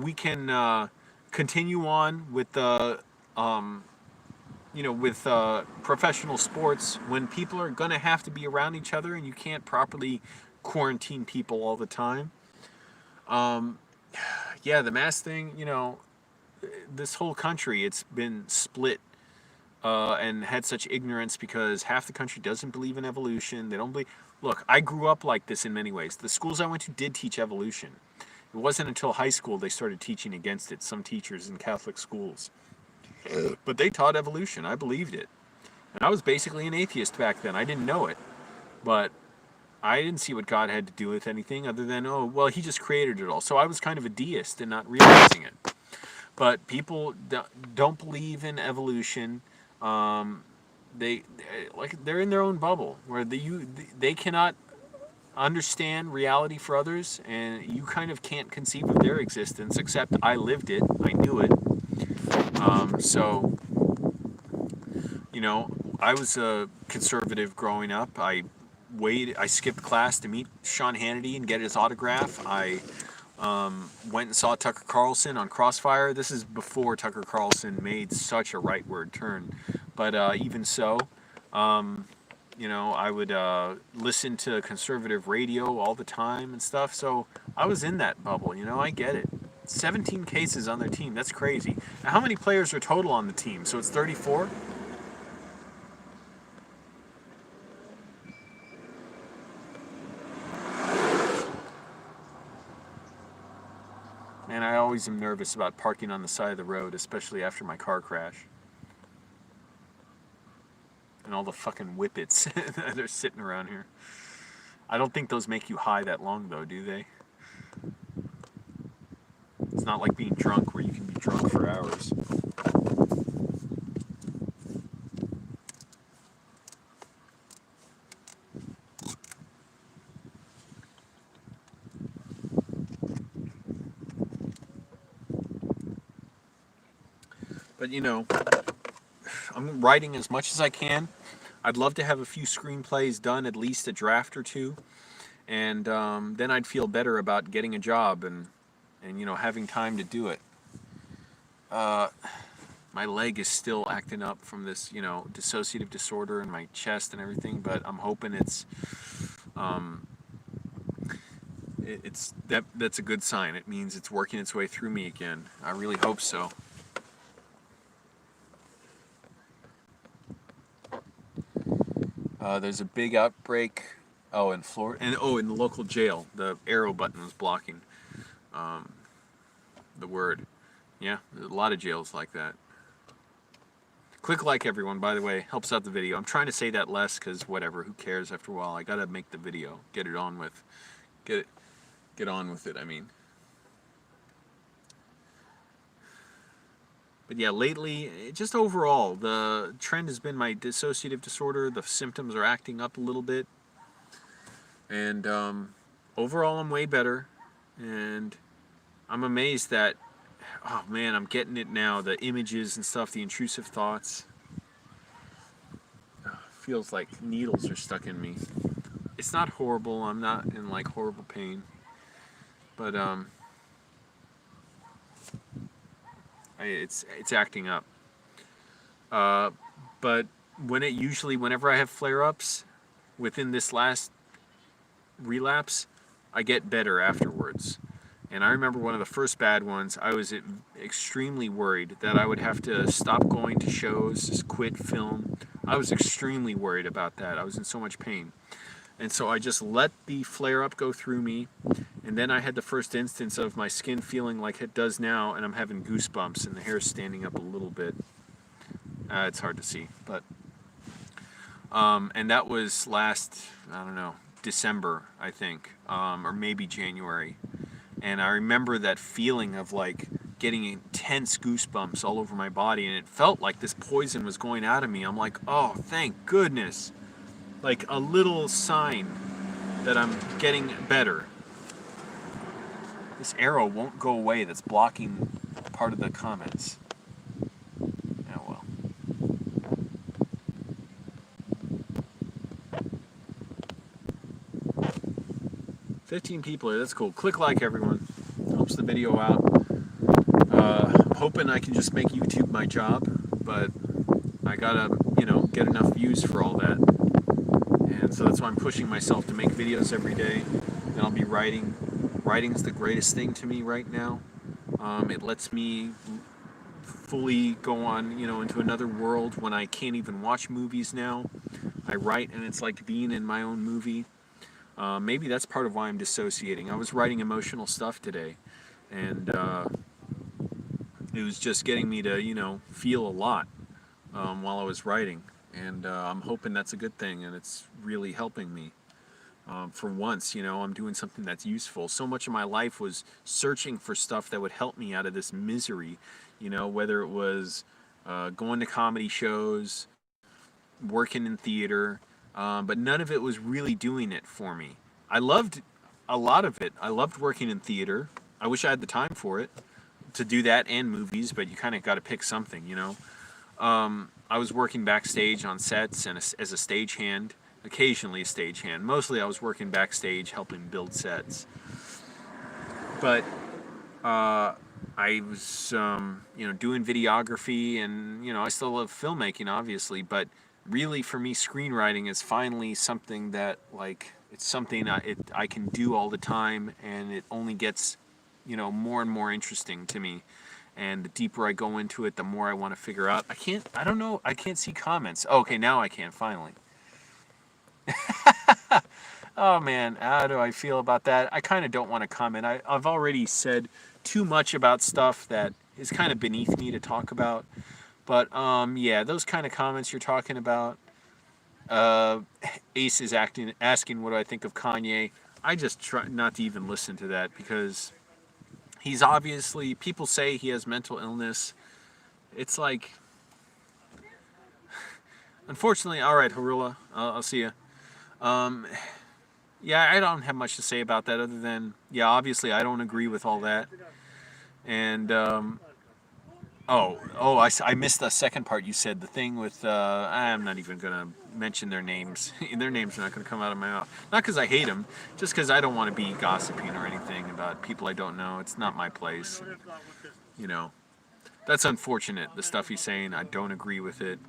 we can continue on with the with professional sports when people are going to have to be around each other and you can't properly quarantine people all the time. Yeah, the mask thing, this whole country, it's been split and had such ignorance because half the country doesn't believe in evolution. They don't believe. Look, I grew up like this in many ways. The schools I went to did teach evolution. It wasn't until high school they started teaching against it, some teachers in Catholic schools. But they taught evolution. I believed it. And I was basically an atheist back then. I didn't know it. But I didn't see what God had to do with anything other than, he just created it all. So I was kind of a deist and not realizing it. But people don't believe in evolution. They're in their own bubble where they cannot understand reality for others, and you kind of can't conceive of their existence except I lived it, I knew it. I was a conservative growing up. I skipped class to meet Sean Hannity and get his autograph. I went and saw Tucker Carlson on Crossfire. This is before Tucker Carlson made such a rightward turn. But even so, I would listen to conservative radio all the time and stuff. So I was in that bubble, I get it. 17 cases on their team, that's crazy. Now, how many players are total on the team? So it's 34? Man, I always am nervous about parking on the side of the road, especially after my car crash. And all the fucking whippets that are sitting around here. I don't think those make you high that long, though, do they? It's not like being drunk where you can be drunk for hours. But, I'm writing as much as I can. I'd love to have a few screenplays done, at least a draft or two. And then I'd feel better about getting a job and having time to do it. My leg is still acting up from this, dissociative disorder in my chest and everything, but I'm hoping that's a good sign. It means it's working its way through me again. I really hope so. There's a big outbreak. Oh, in Florida, and in the local jail, the arrow button was blocking the word. Yeah, there's a lot of jails like that. Click like, everyone, by the way, helps out the video. I'm trying to say that less because whatever, who cares after a while? I gotta make the video, get it on with, get on with it. I mean. But yeah, lately, just overall, the trend has been my dissociative disorder. The symptoms are acting up a little bit. And overall, I'm way better. And I'm amazed that, oh man, I'm getting it now. The images and stuff, the intrusive thoughts. Feels like needles are stuck in me. It's not horrible. I'm not in like horrible pain. But it's acting up. But whenever I have flare-ups, within this last relapse, I get better afterwards. And I remember one of the first bad ones, I was extremely worried that I would have to stop going to shows, just quit film. I was extremely worried about that. I was in so much pain. And so I just let the flare-up go through me, and then I had the first instance of my skin feeling like it does now, and I'm having goosebumps, and the hair's standing up a little bit. It's hard to see, but... and that was last, I don't know, December, I think, or maybe January. And I remember that feeling of like getting intense goosebumps all over my body, and it felt like this poison was going out of me. I'm like, oh, thank goodness. Like a little sign that I'm getting better. This arrow won't go away that's blocking part of the comments. Oh well. 15 people here, that's cool. Click like, everyone. Helps the video out. I'm hoping I can just make YouTube my job, but I gotta, get enough views for all that. And so that's why I'm pushing myself to make videos every day. Then I'll be writing. Writing's the greatest thing to me right now. It lets me fully go on, into another world when I can't even watch movies now. I write and it's like being in my own movie. Maybe that's part of why I'm dissociating. I was writing emotional stuff today, and it was just getting me to, feel a lot while I was writing. And I'm hoping that's a good thing, and it's really helping me. For once, I'm doing something that's useful. So much of my life was searching for stuff that would help me out of this misery, whether it was going to comedy shows, working in theater, but none of it was really doing it for me. I loved a lot of it. I loved working in theater. I wish I had the time for it, to do that and movies, but you kind of got to pick something, I was working backstage on sets and as a stagehand, occasionally a stagehand. Mostly I was working backstage helping build sets. But I was, doing videography, and, I still love filmmaking, obviously, but really for me, screenwriting is finally something that, like, it's something I can do all the time, and it only gets, more and more interesting to me. And the deeper I go into it, the more I want to figure out. I can't see comments. Oh, okay, now I can, finally. Oh man, how do I feel about that? I kind of don't want to comment. I've already said too much about stuff that is kind of beneath me to talk about. But yeah, those kind of comments you're talking about. Ace is asking what do I think of Kanye. I just try not to even listen to that, because he's obviously, people say he has mental illness. It's like, unfortunately, all right, Harula, I'll see you. Yeah, I don't have much to say about that other than, yeah, obviously I don't agree with all that. And, I missed the second part you said, the thing with, I'm not even going to mention their names. Their names are not going to come out of my mouth. Not because I hate them, just because I don't want to be gossiping or anything about people I don't know. It's not my place. That's unfortunate, the stuff he's saying. I don't agree with it.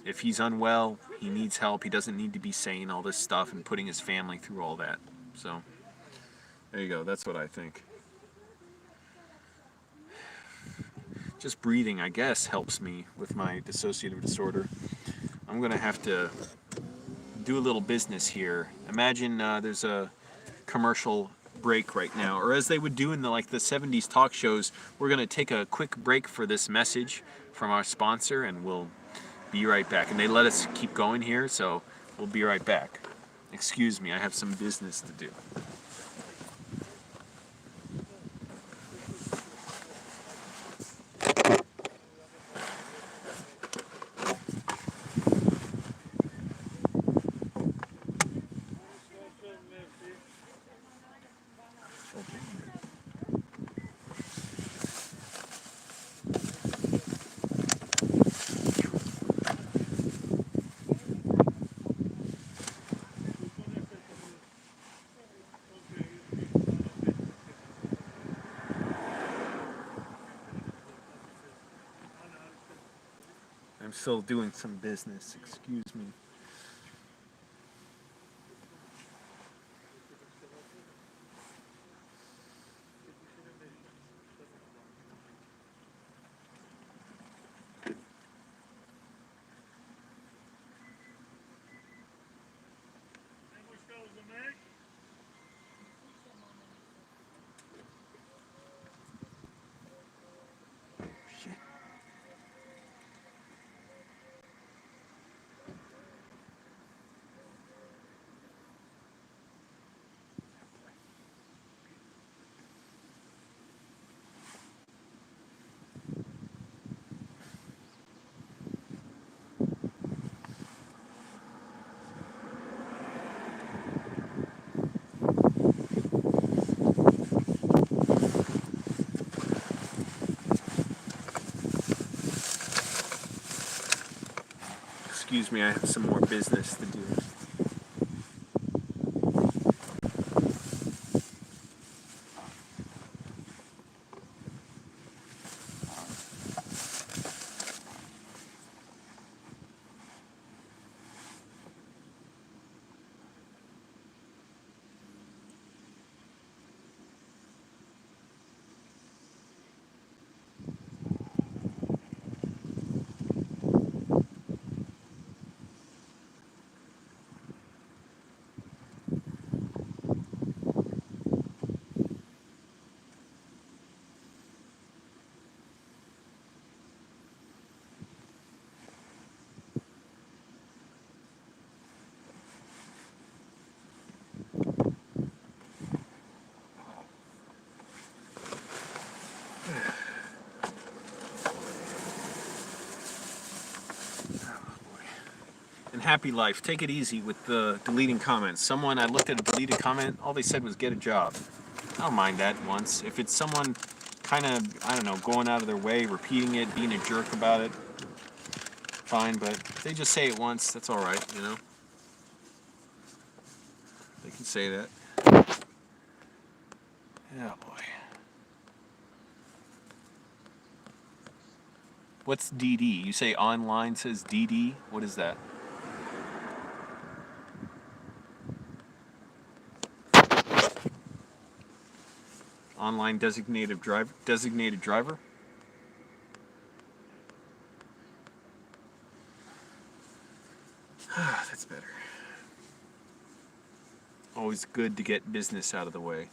If he's unwell, he needs help. He doesn't need to be saying all this stuff and putting his family through all that. So, there you go. That's what I think. Just breathing, I guess, helps me with my dissociative disorder. I'm going to have to do a little business here. Imagine there's a commercial break right now, or as they would do in the 70s talk shows, we're going to take a quick break for this message from our sponsor, and we'll be right back. And they let us keep going here, so we'll be right back. Excuse me, I have some business to do. I'm still doing some business, excuse me. Excuse me, I have some more business to do. And happy life. Take it easy with the deleting comments. I looked at a deleted comment, all they said was get a job. I don't mind that once. If it's someone kind of, I don't know, going out of their way, repeating it, being a jerk about it, fine, but if they just say it once, that's alright, you know? They can say that. Oh boy. What's DD? You say online says DD? What is that? Online designated driver? That's better. Always good to get business out of the way.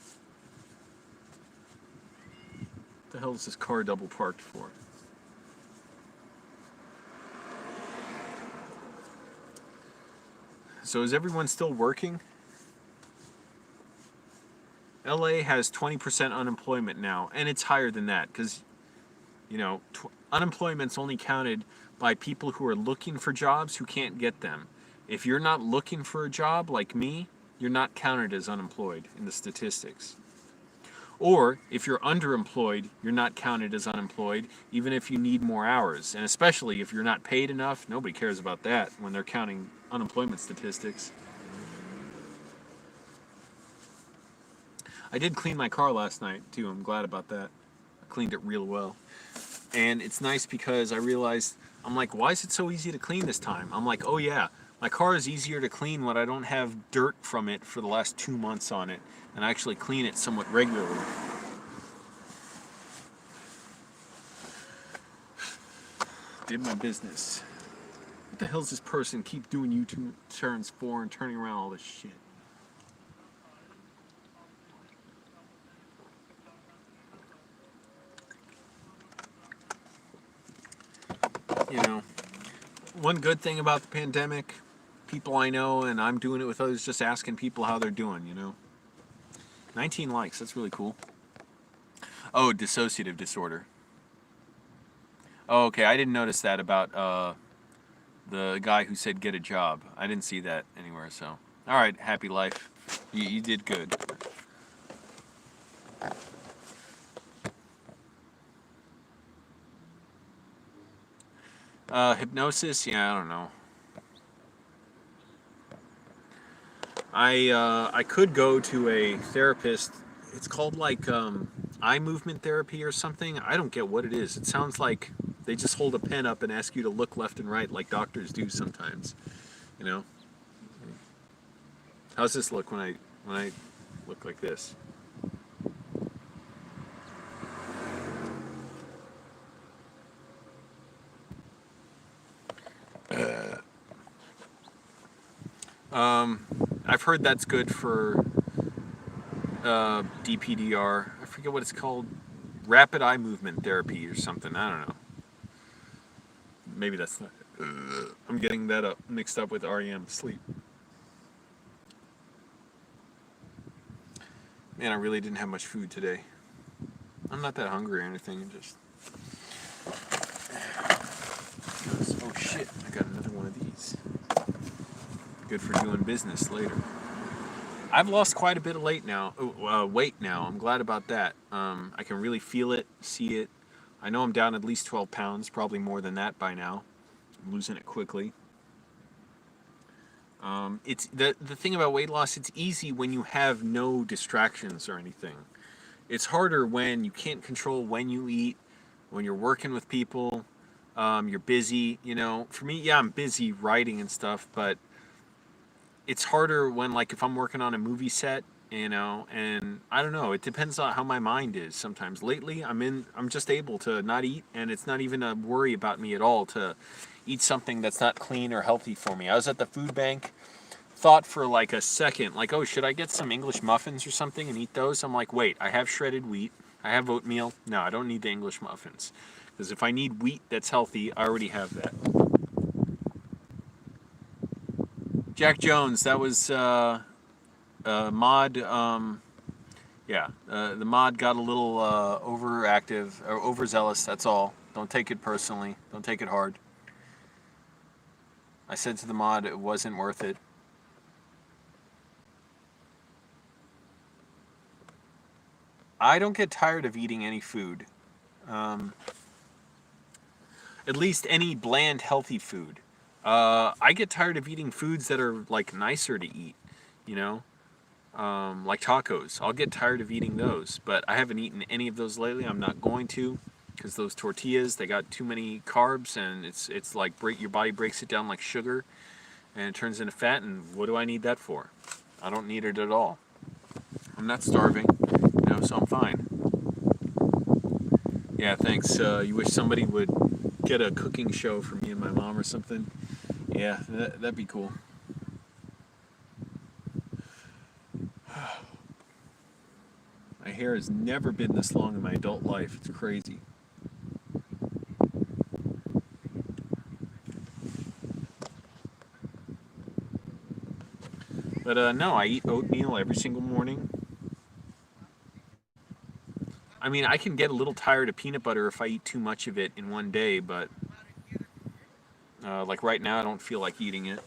What the hell is this car double parked for? So is everyone still working? LA has 20% unemployment now, and it's higher than that because, unemployment's only counted by people who are looking for jobs who can't get them. If you're not looking for a job like me, you're not counted as unemployed in the statistics. Or if you're underemployed, you're not counted as unemployed, even if you need more hours. And especially if you're not paid enough, nobody cares about that when they're counting unemployment statistics. I did clean my car last night, too. I'm glad about that. I cleaned it real well. And it's nice because I realized, I'm like, why is it so easy to clean this time? I'm like, oh yeah, my car is easier to clean when I don't have dirt from it for the last 2 months on it, and I actually clean it somewhat regularly. Did my business. the hell's this person keep doing U-turns for and turning around all this shit? You know, one good thing about the pandemic, people I know, and I'm doing it with others, just asking people how they're doing, you know. 19 likes, that's really cool. Oh, dissociative disorder. Oh, okay, I didn't notice that about the guy who said get a job. I didn't see that anywhere, so. Alright, happy life. You did good. Hypnosis, yeah, I don't know. I could go to a therapist. It's called like eye movement therapy or something. I don't get what it is. It sounds like they just hold a pen up and ask you to look left and right like doctors do sometimes. You know? How's this look when I look like this? I've heard that's good for DPDR. I forget what it's called. Rapid eye movement therapy or something. I don't know. Maybe that's not. I'm getting that mixed up with REM sleep. Man, I really didn't have much food today. I'm not that hungry or anything. Just. Oh shit! I got another one of these. Good for doing business later. I've lost quite a bit of weight now. I'm glad about that. I can really feel it, see it. I know I'm down at least 12 pounds, probably more than that by now. I'm losing it quickly. It's the thing about weight loss. It's easy when you have no distractions or anything. It's harder when you can't control when you eat, when you're working with people, you're busy. You know, for me, yeah, I'm busy writing and stuff, but it's harder when, like, if I'm working on a movie set, you know, and I don't know, it depends on how my mind is sometimes. Lately, I'm just able to not eat, and it's not even a worry about me at all to eat something that's not clean or healthy for me. I was at the food bank, thought for like a second, like, oh, should I get some English muffins or something and eat those? I'm like, wait, I have shredded wheat, I have oatmeal. No, I don't need the English muffins. Because if I need wheat that's healthy, I already have that. Jack Jones, that was mod. Yeah, the mod got a little overactive or overzealous. That's all. Don't take it personally. Don't take it hard. I said to the mod it wasn't worth it. I don't get tired of eating any food. At least any bland, healthy food. I get tired of eating foods that are like nicer to eat, you know, like tacos. I'll get tired of eating those, but I haven't eaten any of those lately. I'm not going to, because those tortillas, they got too many carbs, and it's like your body breaks it down like sugar, and it turns into fat. And what do I need that for? I don't need it at all. I'm not starving, you know, so I'm fine. Yeah, thanks. You wish somebody would get a cooking show for me and my mom or something? Yeah, that'd be cool. My hair has never been this long in my adult life. It's crazy. But no, I eat oatmeal every single morning. I mean, I can get a little tired of peanut butter if I eat too much of it in one day, but like right now, I don't feel like eating it.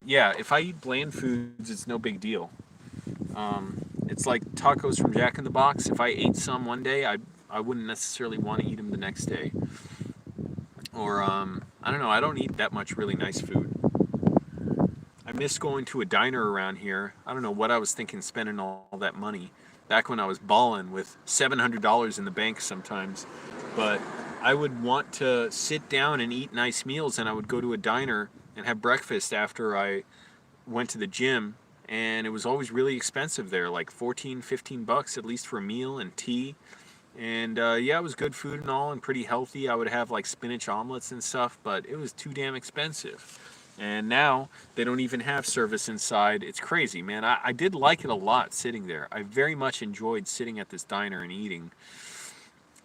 Yeah, if I eat bland foods, it's no big deal. It's like tacos from Jack in the Box. If I ate some one day, I wouldn't necessarily want to eat them the next day. Or I don't know. I don't eat that much really nice food. I miss going to a diner around here. I don't know what I was thinking spending all that money back when I was balling with $700 in the bank sometimes. But I would want to sit down and eat nice meals, and I would go to a diner and have breakfast after I went to the gym, and it was always really expensive there, like 14, 15 bucks at least for a meal and tea. And yeah, it was good food and all, and pretty healthy. I would have like spinach omelets and stuff, but it was too damn expensive. And now they don't even have service inside. It's crazy, man. I did like it a lot sitting there. I very much enjoyed sitting at this diner and eating,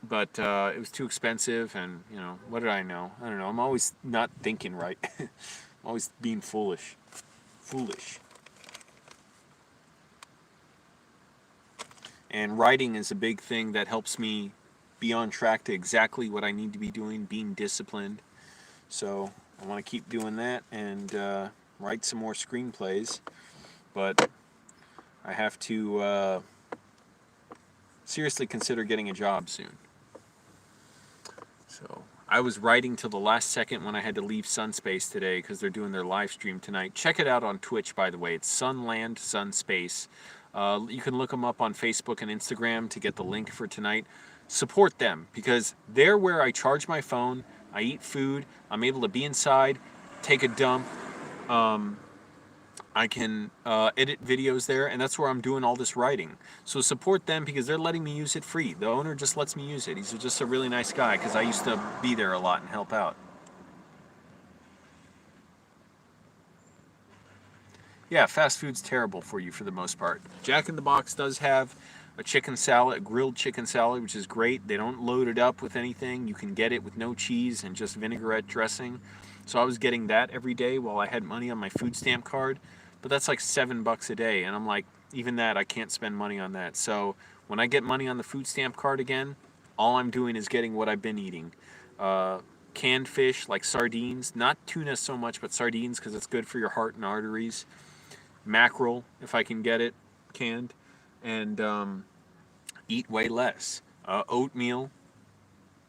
but it was too expensive. And you know, what did I know? I don't know. I'm always not thinking right. I'm always being foolish. Foolish. And writing is a big thing that helps me be on track to exactly what I need to be doing, being disciplined. So I want to keep doing that and write some more screenplays. But I have to seriously consider getting a job soon. So I was writing till the last second when I had to leave Sunspace today because they're doing their live stream tonight. Check it out on Twitch, by the way. It's Sunland Sunspace. You can look them up on Facebook and Instagram to get the link for tonight. Support them because they're where I charge my phone, I eat food, I'm able to be inside, take a dump. I can edit videos there, and that's where I'm doing all this writing. So support them because they're letting me use it free. The owner just lets me use it. He's just a really nice guy because I used to be there a lot and help out. Yeah, fast food's terrible for you for the most part. Jack in the Box does have a chicken salad, a grilled chicken salad, which is great. They don't load it up with anything. You can get it with no cheese and just vinaigrette dressing. So I was getting that every day while I had money on my food stamp card. But that's like $7 a day. And I'm like, even that, I can't spend money on that. So when I get money on the food stamp card again, all I'm doing is getting what I've been eating. Canned fish like sardines, not tuna so much, but sardines because it's good for your heart and arteries. Mackerel, if I can get it canned, and eat way less. Oatmeal,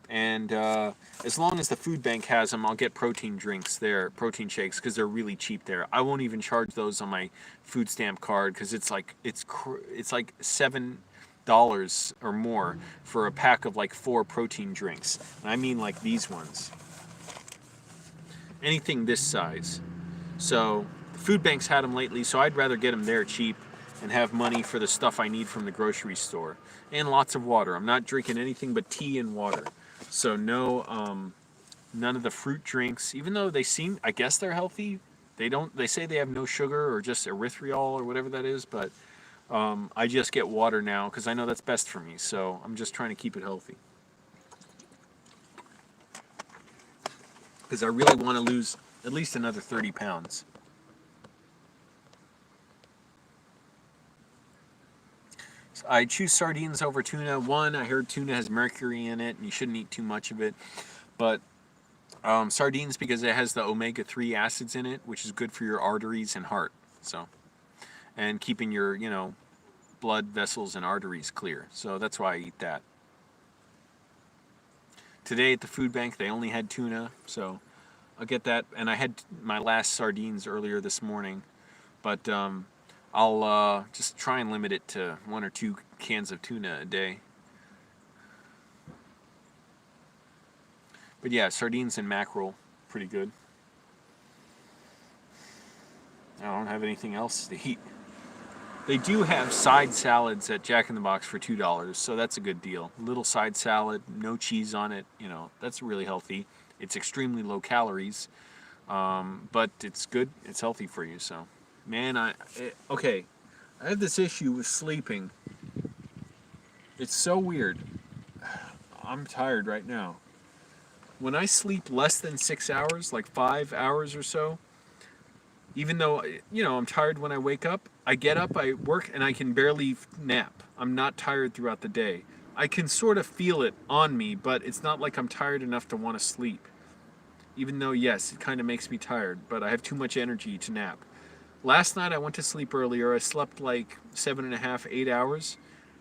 and as long as the food bank has them, I'll get protein drinks there, protein shakes, because they're really cheap there. I won't even charge those on my food stamp card because it's like $7 or more for a pack of like 4 protein drinks. And I mean like these ones. Anything this size. So food banks had them lately, so I'd rather get them there cheap and have money for the stuff I need from the grocery store. And lots of water. I'm not drinking anything but tea and water. So no, none of the fruit drinks, even though they seem, I guess they're healthy. They say they have no sugar or just erythritol or whatever that is, but I just get water now because I know that's best for me. So I'm just trying to keep it healthy. Because I really want to lose at least another 30 pounds. I choose sardines over tuna. One, I heard tuna has mercury in it, and you shouldn't eat too much of it. But sardines because it has the omega-3 acids in it, which is good for your arteries and heart. So, and keeping your, blood vessels and arteries clear. So that's why I eat that. Today at the food bank, they only had tuna, so I'll get that. And I had my last sardines earlier this morning, but I'll just try and limit it to 1 or 2 cans of tuna a day. But yeah, sardines and mackerel, pretty good. I don't have anything else to eat. They do have side salads at Jack in the Box for $2, so that's a good deal. Little side salad, no cheese on it, that's really healthy. It's extremely low calories, but it's good, it's healthy for you, so. Man, okay, I have this issue with sleeping. It's so weird. I'm tired right now. When I sleep less than 6 hours, like 5 hours or so, even though, I'm tired when I wake up, I get up, I work, and I can barely nap. I'm not tired throughout the day. I can sort of feel it on me, but it's not like I'm tired enough to want to sleep. Even though, yes, it kind of makes me tired, but I have too much energy to nap. Last night I went to sleep earlier. I slept like 7.5, 8 hours,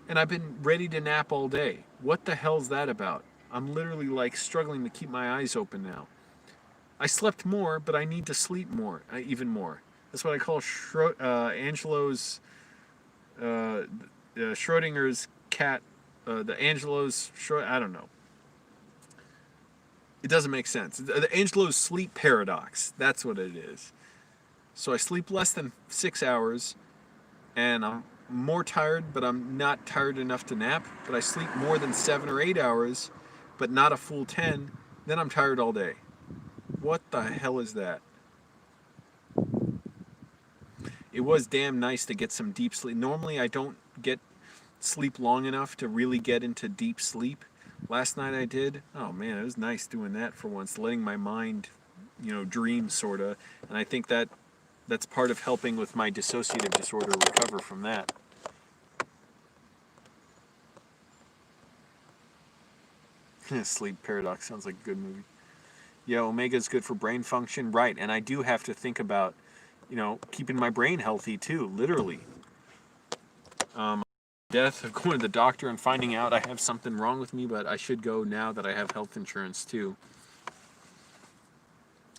and I've been ready to nap all day. What the hell's that about? I'm literally like struggling to keep my eyes open now. I slept more, but I need to sleep more, even more. That's what I call Angelo's, Schrodinger's cat, the Angelo's, I don't know. It doesn't make sense. The Angelo's sleep paradox. That's what it is. So I sleep less than 6 hours, and I'm more tired, but I'm not tired enough to nap, but I sleep more than 7 or 8 hours, but not a full 10, then I'm tired all day. What the hell is that? It was damn nice to get some deep sleep. Normally, I don't get sleep long enough to really get into deep sleep. Last night I did. Oh man, it was nice doing that for once, letting my mind, dream sorta. And I think that's part of helping with my dissociative disorder recover from that. Sleep Paradox sounds like a good movie. Yeah, omega is good for brain function, right? And I do have to think about, keeping my brain healthy too, literally. Death of going to the doctor and finding out I have something wrong with me, but I should go now that I have health insurance too.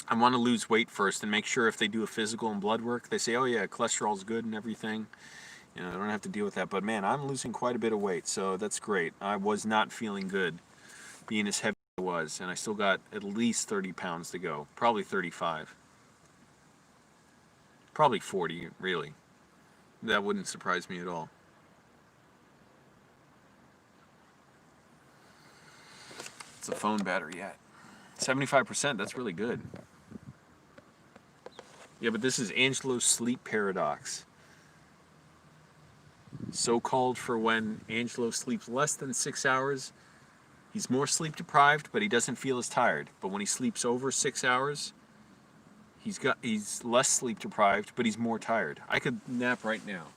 I want to lose weight first and make sure if they do a physical and blood work, they say, oh yeah, cholesterol's good and everything. I don't have to deal with that. But man, I'm losing quite a bit of weight, so that's great. I was not feeling good being as heavy as I was, and I still got at least 30 pounds to go. Probably 35. Probably 40, really. That wouldn't surprise me at all. It's a phone battery yet. 75%, that's really good. Yeah, but this is Angelo's sleep paradox. So called for when Angelo sleeps less than 6 hours. He's more sleep deprived, but he doesn't feel as tired. But when he sleeps over 6 hours, he's less sleep deprived, but he's more tired. I could nap right now.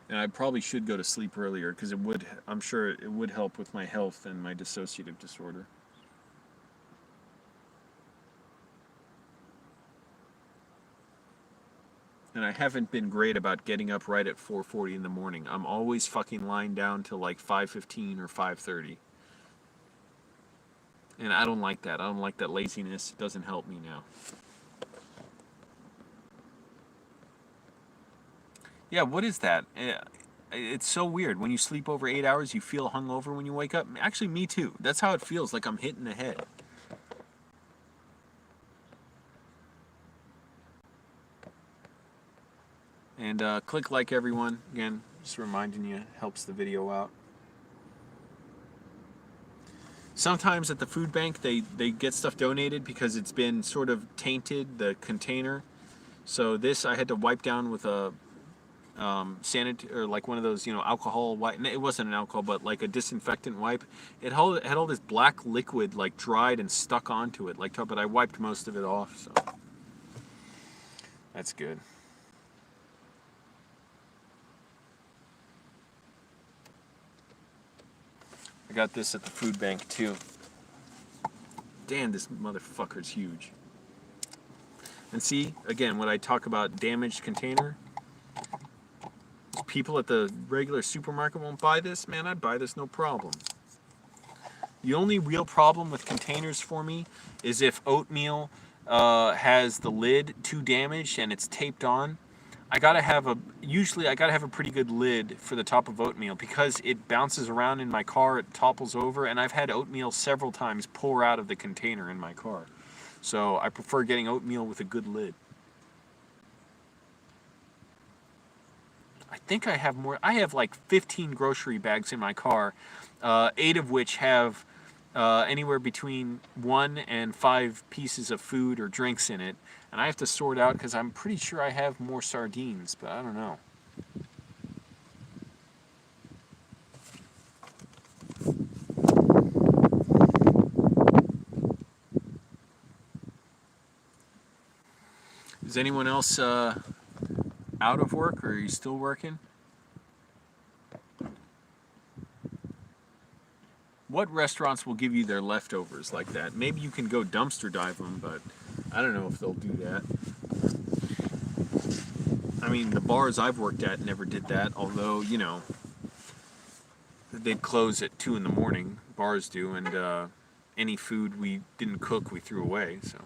And I probably should go to sleep earlier because I'm sure it would help with my health and my dissociative disorder. And I haven't been great about getting up right at 4:40 in the morning. I'm always fucking lying down till like 5:15 or 5:30. And I don't like that. I don't like that laziness. It doesn't help me now. Yeah, what is that? It's so weird. When you sleep over 8 hours, you feel hungover when you wake up. Actually, me too. That's how it feels, like I'm hitting the head. And click like, everyone. Again, just reminding you, helps the video out. Sometimes at the food bank, they get stuff donated because it's been sort of tainted, the container. So this I had to wipe down with a or like one of those, alcohol wipe. It wasn't an alcohol, but like a disinfectant wipe. Had all this black liquid like dried and stuck onto it, but I wiped most of it off, so that's good. I got this at the food bank too. Damn, this motherfucker's huge. And see, again, when I talk about damaged container, people at the regular supermarket won't buy this. Man, I'd buy this no problem. The only real problem with containers for me is if oatmeal has the lid too damaged and it's taped on. Usually I gotta have a pretty good lid for the top of oatmeal because it bounces around in my car, it topples over, and I've had oatmeal several times pour out of the container in my car. So I prefer getting oatmeal with a good lid. I think I have more. I have like 15 grocery bags in my car, 8 of which have anywhere between 1 and 5 pieces of food or drinks in it. And I have to sort out because I'm pretty sure I have more sardines, but I don't know. Is anyone else out of work, or are you still working? What restaurants will give you their leftovers like that? Maybe you can go dumpster dive them, but I don't know if they'll do that. I mean, the bars I've worked at never did that, although, they'd close at 2 in the morning. Bars do, and any food we didn't cook, we threw away, so.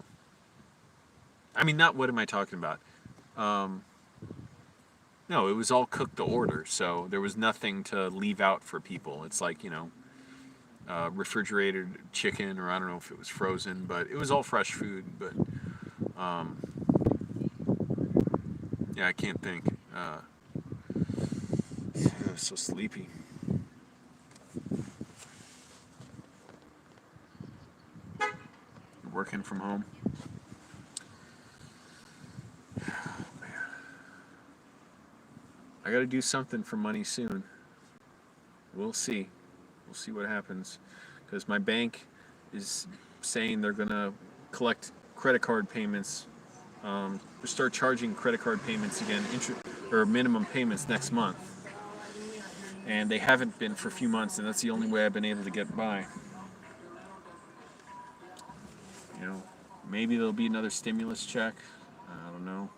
I mean, what am I talking about? No, it was all cooked to order, so there was nothing to leave out for people. It's like, refrigerated chicken, or I don't know if it was frozen, but it was all fresh food. But um, yeah, I can't think. I'm so sleepy. Working from home. I got to do something for money soon. We'll see. We'll see what happens. Because my bank is saying they're going to collect credit card payments, start charging credit card payments again, or minimum payments next month. And they haven't been for a few months, and that's the only way I've been able to get by. You know, maybe there'll be another stimulus check. I don't know.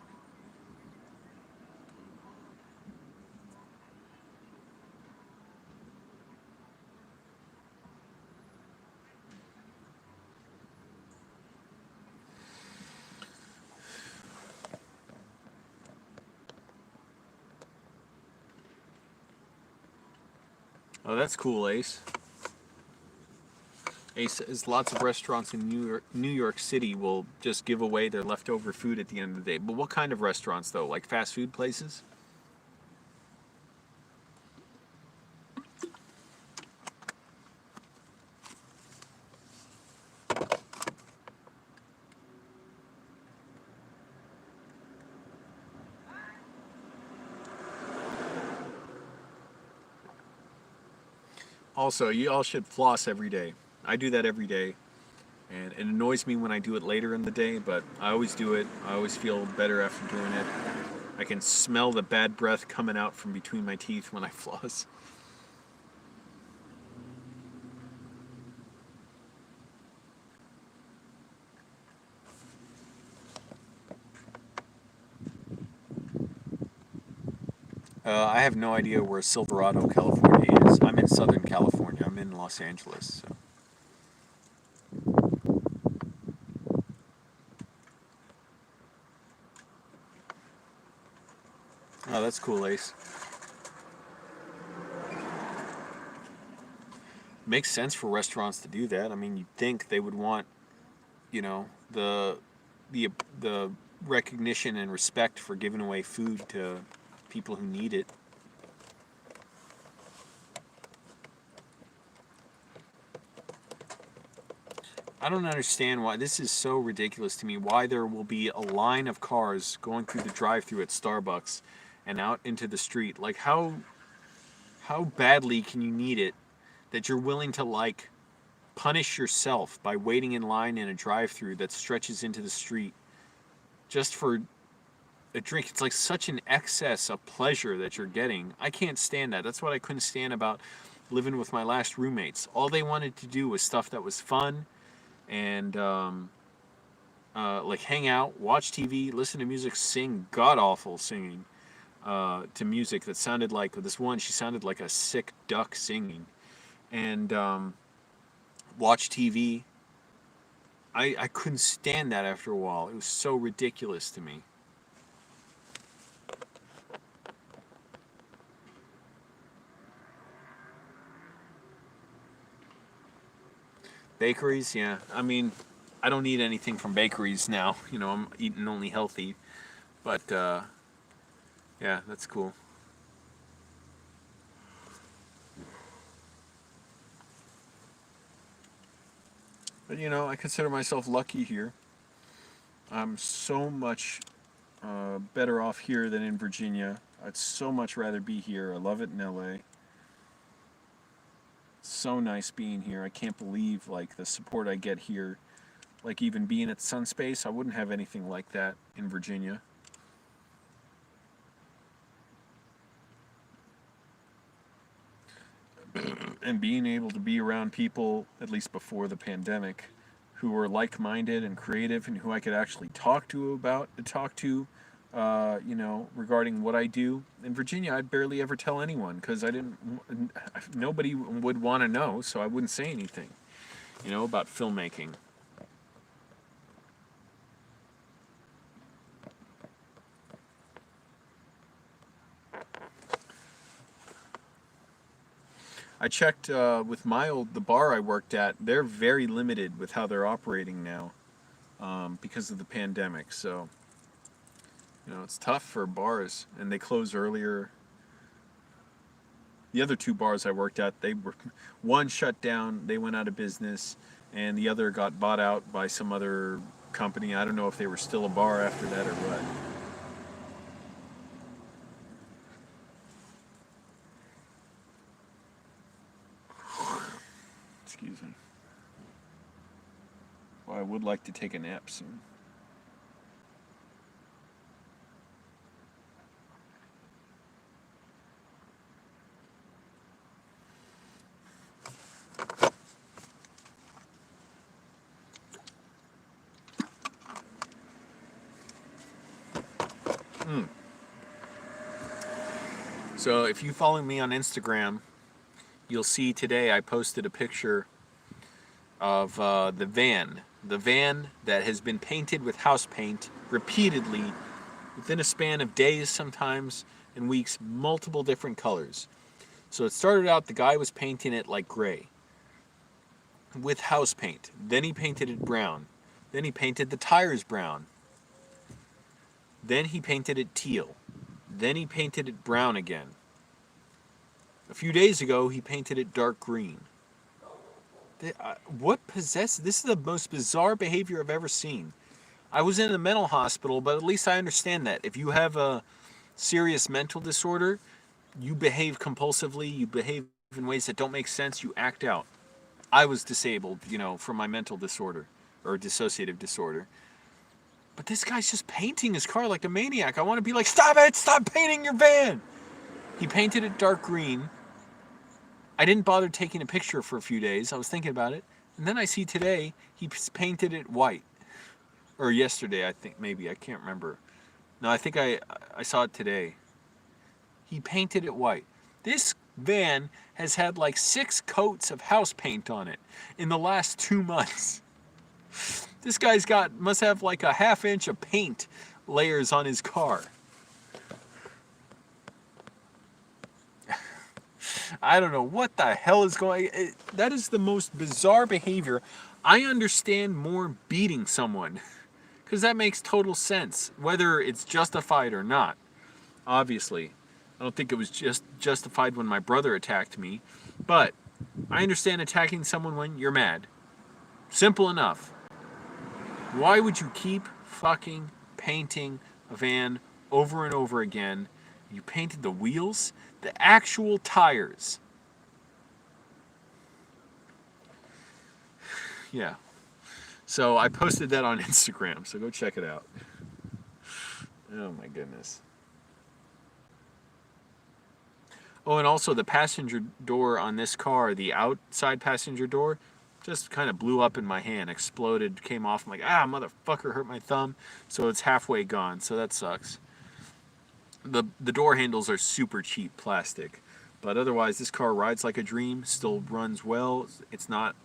Oh, that's cool, Ace. Ace says lots of restaurants in New York City will just give away their leftover food at the end of the day. But what kind of restaurants, though? Like fast food places? Also, you all should floss every day. I do that every day, and it annoys me when I do it later in the day, but I always do it. I always feel better after doing it. I can smell the bad breath coming out from between my teeth when I floss. I have no idea where Silverado, California is. I'm in Southern California. I'm in Los Angeles. So. Oh, that's cool, Ace. Makes sense for restaurants to do that. I mean, you'd think they would want, you know, the the recognition and respect for giving away food to people who need it. I don't understand why this is so ridiculous to me. Why there will be a line of cars going through the drive-through at Starbucks and out into the street. Like how badly can you need it that you're willing to like punish yourself by waiting in line in a drive-through that stretches into the street just for a drink? It's like such an excess of pleasure that you're getting. I can't stand that. That's what I couldn't stand about living with my last roommates. All they wanted to do was stuff that was fun and like hang out, watch TV, listen to music, sing god awful singing to music that sounded like this one. She sounded like a sick duck singing, and watch TV. I couldn't stand that after a while. It was so ridiculous to me. Bakeries, yeah. I mean, I don't eat anything from bakeries now. You know, I'm eating only healthy. But yeah, that's cool. But you know, I consider myself lucky here. I'm so much better off here than in Virginia. I'd so much rather be here. I love it in LA. So nice being here. I can't believe like the support I get here. Like even being at Sunspace, I wouldn't have anything like that in Virginia. And being able to be around people, at least before the pandemic, who were like-minded and creative, and who I could actually talk to, you know, regarding what I do. In Virginia, I'd barely ever tell anyone because I didn't. Nobody would want to know, so I wouldn't say anything, you know, about filmmaking. I checked with the bar I worked at. They're very limited with how they're operating now because of the pandemic. So, it's tough for bars, and they close earlier. The other two bars I worked at, one shut down, they went out of business, and the other got bought out by some other company. I don't know if they were still a bar after that or what. Excuse me. Well, I would like to take a nap soon. So if you follow me on Instagram, you'll see today I posted a picture of the van that has been painted with house paint repeatedly within a span of days sometimes and weeks, multiple different colors. So it started out, the guy was painting it like gray with house paint. Then he painted it brown. Then he painted the tires brown. Then he painted it teal. Then he painted it brown again. A few days ago, he painted it dark green. What possessed? This is the most bizarre behavior I've ever seen. I was in a mental hospital, but at least I understand that. If you have a serious mental disorder, you behave compulsively, you behave in ways that don't make sense, you act out. I was disabled, from my mental disorder or dissociative disorder. But this guy's just painting his car like a maniac. I want to be like, stop it! Stop painting your van! He painted it dark green. I didn't bother taking a picture for a few days. I was thinking about it. And then I see today, he painted it white. Or yesterday, I think, maybe. I can't remember. No, I think I saw it today. He painted it white. This van has had like 6 coats of house paint on it in the last 2 months. This guy's must have like a ½ inch of paint layers on his car. I don't know what the hell is going on. That is the most bizarre behavior. I understand more beating someone because that makes total sense, whether it's justified or not. Obviously, I don't think it was just justified when my brother attacked me, but I understand attacking someone when you're mad. Simple enough. Why would you keep fucking painting a van over and over again? You painted the wheels, the actual tires. Yeah. So I posted that on Instagram, so go check it out. Oh my goodness. Oh, and also the passenger door on this car, the outside passenger door, just kind of blew up in my hand, exploded, came off. I'm like, motherfucker, hurt my thumb. So it's halfway gone, so that sucks. The door handles are super cheap plastic, but otherwise this car rides like a dream, still runs well. It's not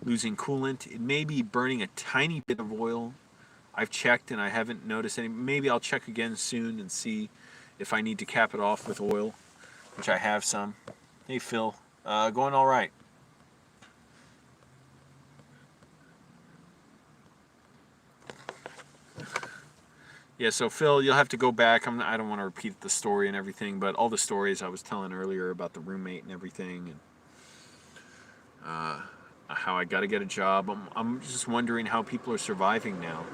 losing coolant. It may be burning a tiny bit of oil. I've checked and I haven't noticed any. Maybe I'll check again soon and see if I need to cap it off with oil, which I have some. Hey Phil, going all right. Yeah, so Phil, you'll have to go back. I don't want to repeat the story and everything, but all the stories I was telling earlier about the roommate and everything, and how I got to get a job. I'm just wondering how people are surviving now,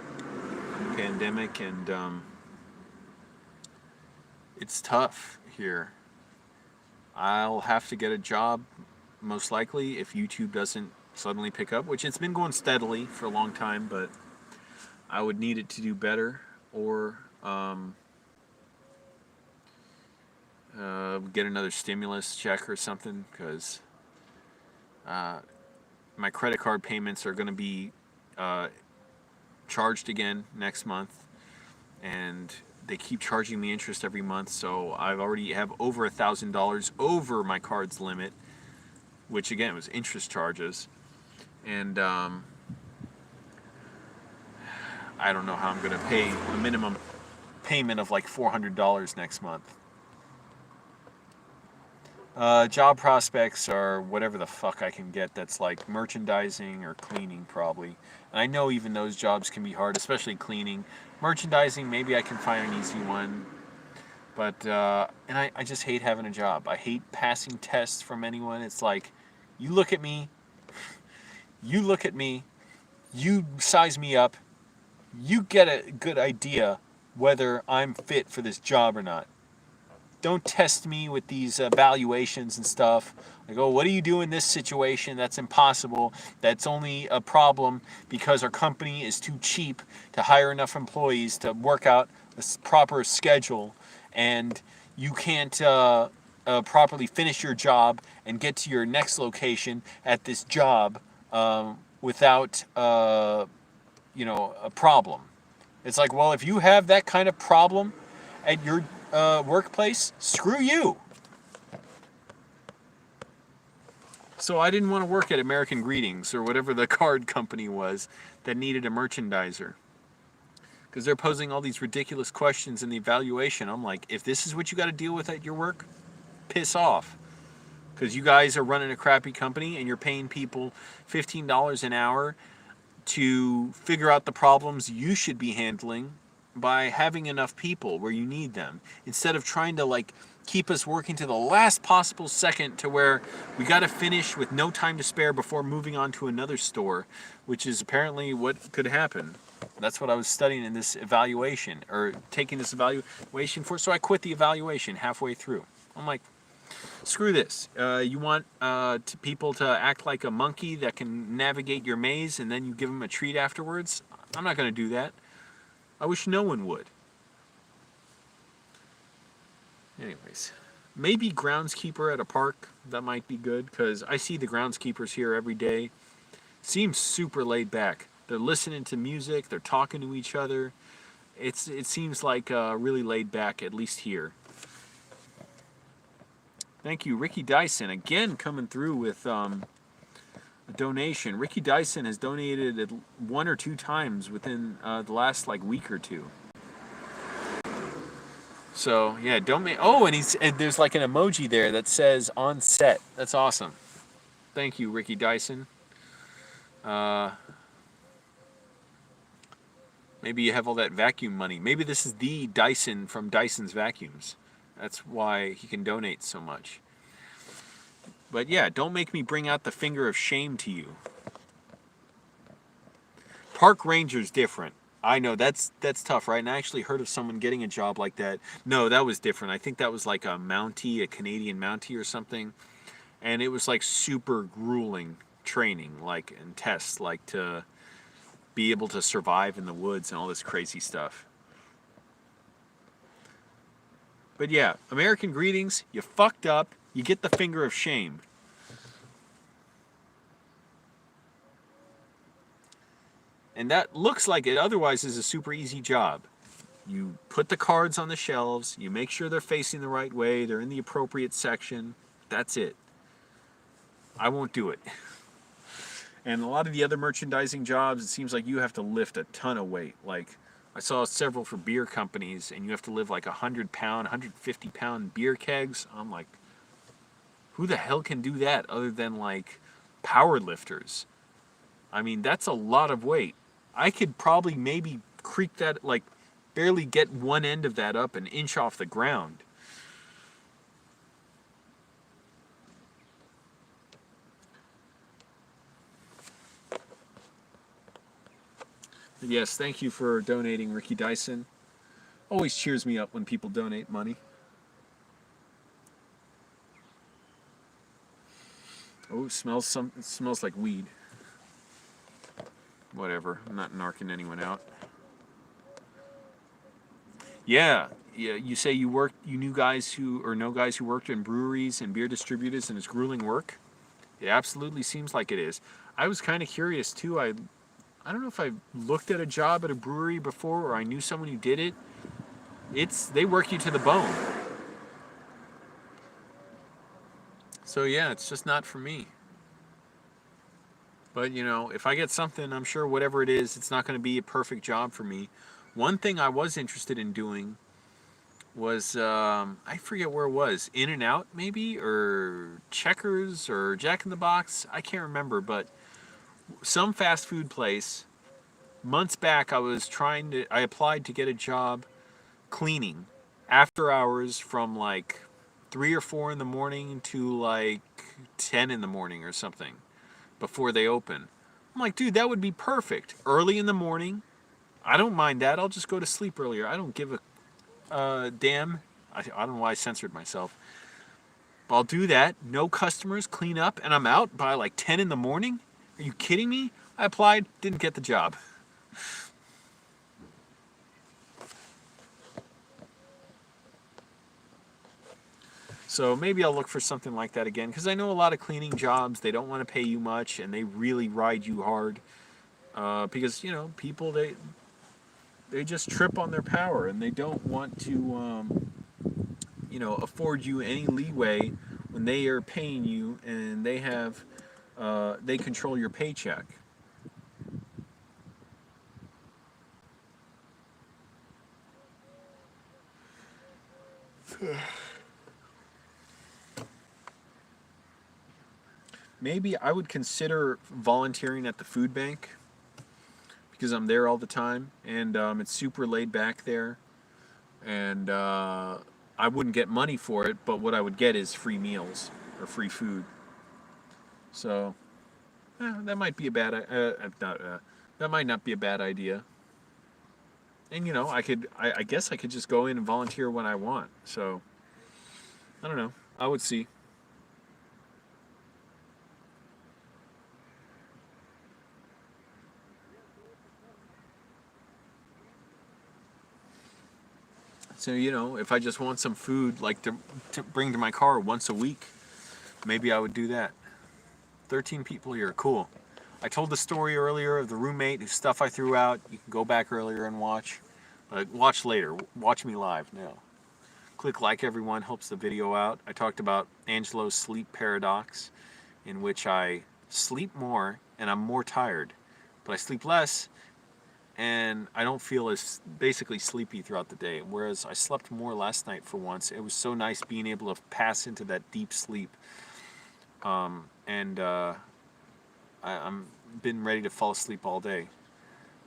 pandemic, and it's tough here. I'll have to get a job, most likely, if YouTube doesn't suddenly pick up, which it's been going steadily for a long time, but I would need it to do better. Or get another stimulus check or something, because my credit card payments are going to be charged again next month, and they keep charging me interest every month. So I already have over $1,000 over my card's limit, which again was interest charges, and I don't know how I'm going to pay a minimum payment of like $400 next month. Job prospects are whatever the fuck I can get that's like merchandising or cleaning, probably. And I know even those jobs can be hard, especially cleaning. Merchandising, maybe I can find an easy one. But, and I just hate having a job. I hate passing tests from anyone. It's like, you look at me, you look at me, you size me up, you get a good idea whether I'm fit for this job or not. Don't test me with these evaluations and stuff. Like, oh, what do you do in this situation? That's impossible. That's only a problem because our company is too cheap to hire enough employees to work out a proper schedule, and you can't properly finish your job and get to your next location at this job without a problem. It's like, well, if you have that kind of problem at your workplace, screw you. So I didn't want to work at American Greetings or whatever the card company was that needed a merchandiser. Because they're posing all these ridiculous questions in the evaluation. I'm like, if this is what you got to deal with at your work, piss off. Because you guys are running a crappy company and you're paying people $15 an hour to figure out the problems you should be handling by having enough people where you need them, instead of trying to like keep us working to the last possible second to where we got to finish with no time to spare before moving on to another store, which is apparently what could happen. That's what I was studying in this evaluation, or taking this evaluation for. So I quit the evaluation halfway through. I'm like, screw this. You want people to act like a monkey that can navigate your maze and then you give them a treat afterwards? I'm not going to do that. I wish no one would. Anyways, maybe groundskeeper at a park. That might be good, because I see the groundskeepers here every day. Seems super laid back. They're listening to music. They're talking to each other. It seems like really laid back, at least here. Thank you, Ricky Dyson, again coming through with a donation. Ricky Dyson has donated 1 or 2 times within the last like week or two. So yeah, don't make. Oh, and there's like an emoji there that says "on set." That's awesome. Thank you, Ricky Dyson. Maybe you have all that vacuum money. Maybe this is the Dyson from Dyson's Vacuums. That's why he can donate so much. But yeah, don't make me bring out the finger of shame to you. Park ranger's different. I know that's tough, right? And I actually heard of someone getting a job like that. No, that was different. I think that was like a Mountie, a Canadian Mountie or something. And it was like super grueling training, like, and tests, like to be able to survive in the woods and all this crazy stuff. But yeah, American Greetings, you fucked up. You get the finger of shame. And that looks like it otherwise is a super easy job. You put the cards on the shelves, you make sure they're facing the right way, they're in the appropriate section. That's it. I won't do it. And a lot of the other merchandising jobs, it seems like you have to lift a ton of weight. Like, I saw several for beer companies, and you have to lift like 100-pound, 150-pound beer kegs. I'm like, who the hell can do that other than like power lifters? I mean, that's a lot of weight. I could probably maybe creak that, like, barely get one end of that up an inch off the ground. Yes, thank you for donating, Ricky Dyson. Always cheers me up when people donate money. Oh, it smells like weed. Whatever, I'm not narking anyone out. Yeah, you say you knew guys who know guys who worked in breweries and beer distributors, and it's grueling work. It absolutely seems like it is. I was kind of curious too. I don't know if I looked at a job at a brewery before, or I knew someone who did it. They work you to the bone. So yeah, it's just not for me. But if I get something, I'm sure whatever it is, it's not going to be a perfect job for me. One thing I was interested in doing was I forget where it was, In and Out maybe, or Checkers or Jack in the Box. I can't remember, but some fast food place. Months back, I applied to get a job cleaning after hours from like 3 or 4 in the morning to like 10 in the morning or something before they open. I'm like, dude, that would be perfect. Early in the morning. I don't mind that. I'll just go to sleep earlier. I don't give a damn. I don't know why I censored myself. I'll do that. No customers, clean up, and I'm out by like 10 in the morning? Are you kidding me? I applied, didn't get the job. So maybe I'll look for something like that again, because I know a lot of cleaning jobs, they don't want to pay you much, and they really ride you hard. Because, people, they just trip on their power, and they don't want to, afford you any leeway when they are paying you and they control your paycheck. Maybe I would consider volunteering at the food bank because I'm there all the time and it's super laid back there. And I wouldn't get money for it, but what I would get is free meals or free food. So that might be a bad. Not, that might not be a bad idea. And I guess I could just go in and volunteer when I want. So I don't know. I would see. So if I just want some food, like to bring to my car once a week, maybe I would do that. 13 people here, cool. I told the story earlier of the roommate whose stuff I threw out. You can go back earlier and watch. Watch later. Watch me live now. Click like everyone, helps the video out. I talked about Angelo's sleep paradox, in which I sleep more and I'm more tired, but I sleep less and I don't feel as basically sleepy throughout the day. Whereas I slept more last night for once. It was so nice being able to pass into that deep sleep. And I'm been ready to fall asleep all day.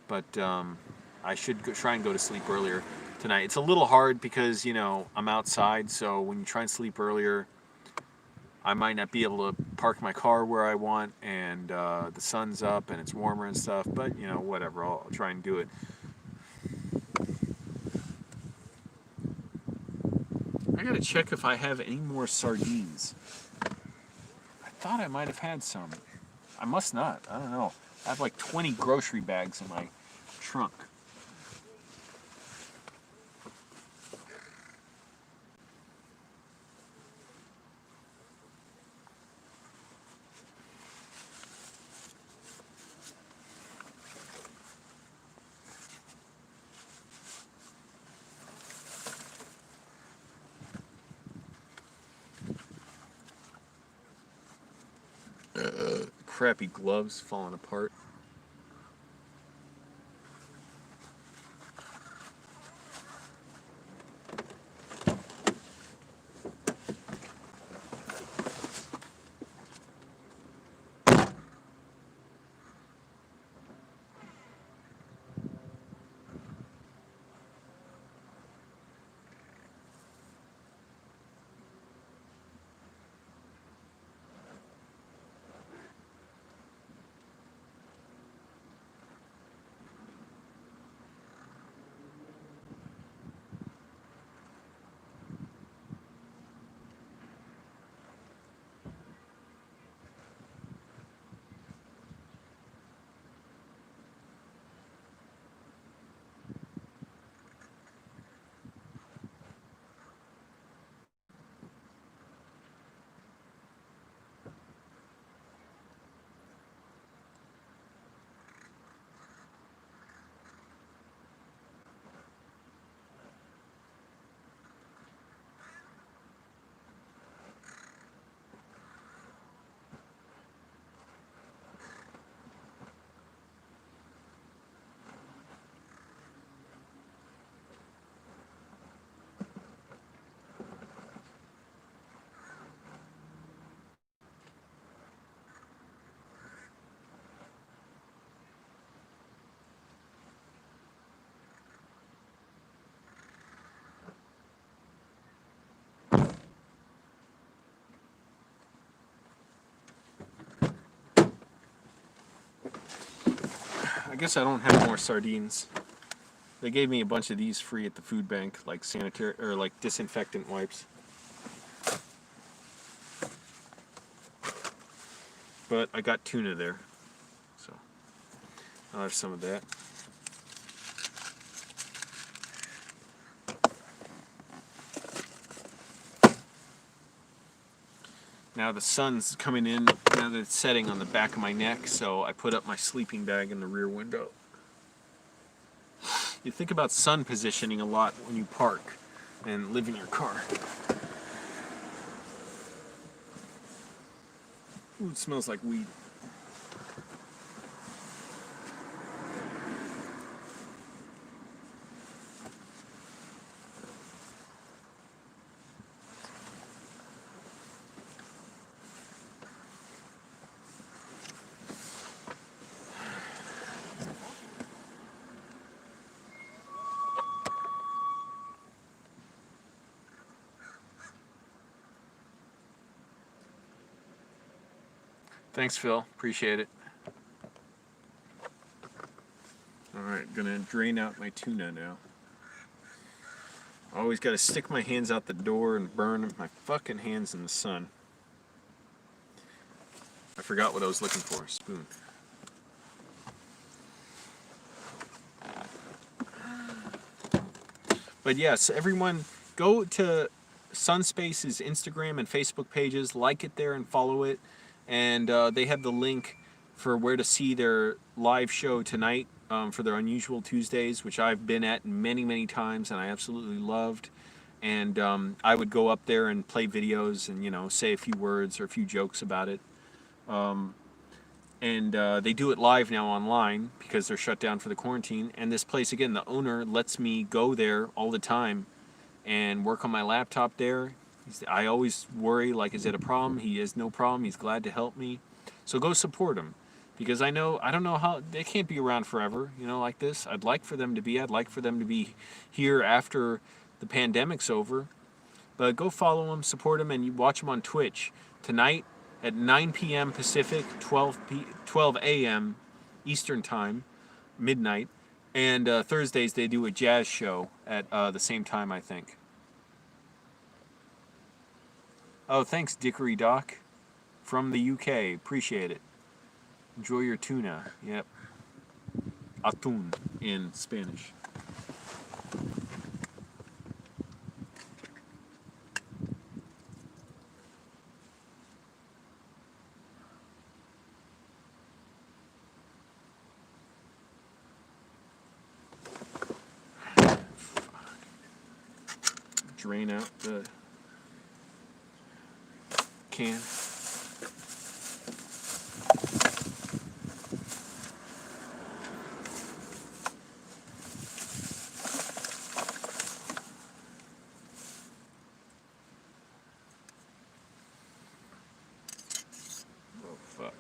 But I should try and go to sleep earlier tonight. It's a little hard because, I'm outside. So when you try and sleep earlier, I might not be able to park my car where I want, and the sun's up and it's warmer and stuff. But whatever. I'll try and do it. I gotta check if I have any more sardines. I thought I might have had some. I must not. I don't know. I have like 20 grocery bags in my trunk. Crappy gloves falling apart. guess I don't have more sardines. They gave me a bunch of these free at the food bank, like sanitary or like disinfectant wipes. But I got tuna there, so I'll have some of that. Now the sun's coming in, now that it's setting on the back of my neck, so I put up my sleeping bag in the rear window. You think about sun positioning a lot when you park and live in your car. Ooh, it smells like weed. Thanks, Phil. Appreciate it. Alright, gonna drain out my tuna now. Always gotta stick my hands out the door and burn my fucking hands in the sun. I forgot what I was looking for. Spoon. But yes, everyone go to Sunspace's Instagram and Facebook pages, like it there and follow it. And they have the link for where to see their live show tonight for their Unusual Tuesdays, which I've been at many, many times and I absolutely loved. And I would go up there and play videos and, you know, say a few words or a few jokes about it. And they do it live now online because they're shut down for the quarantine. And this place, again, the owner lets me go there all the time and work on my laptop there. I always worry, like, is it a problem? He has no problem. He's glad to help me. So go support him. Because I don't know how, they can't be around forever, you know, like this. I'd like for them to be here after the pandemic's over. But go follow him, support him, and you watch him on Twitch. Tonight at 9 p.m. Pacific, 12 a.m. Eastern Time, midnight. And Thursdays they do a jazz show at the same time, I think. Oh, thanks, Dickory Doc, from the UK. Appreciate it. Enjoy your tuna. Yep. Atún in Spanish. Drain out the can. Oh, fuck.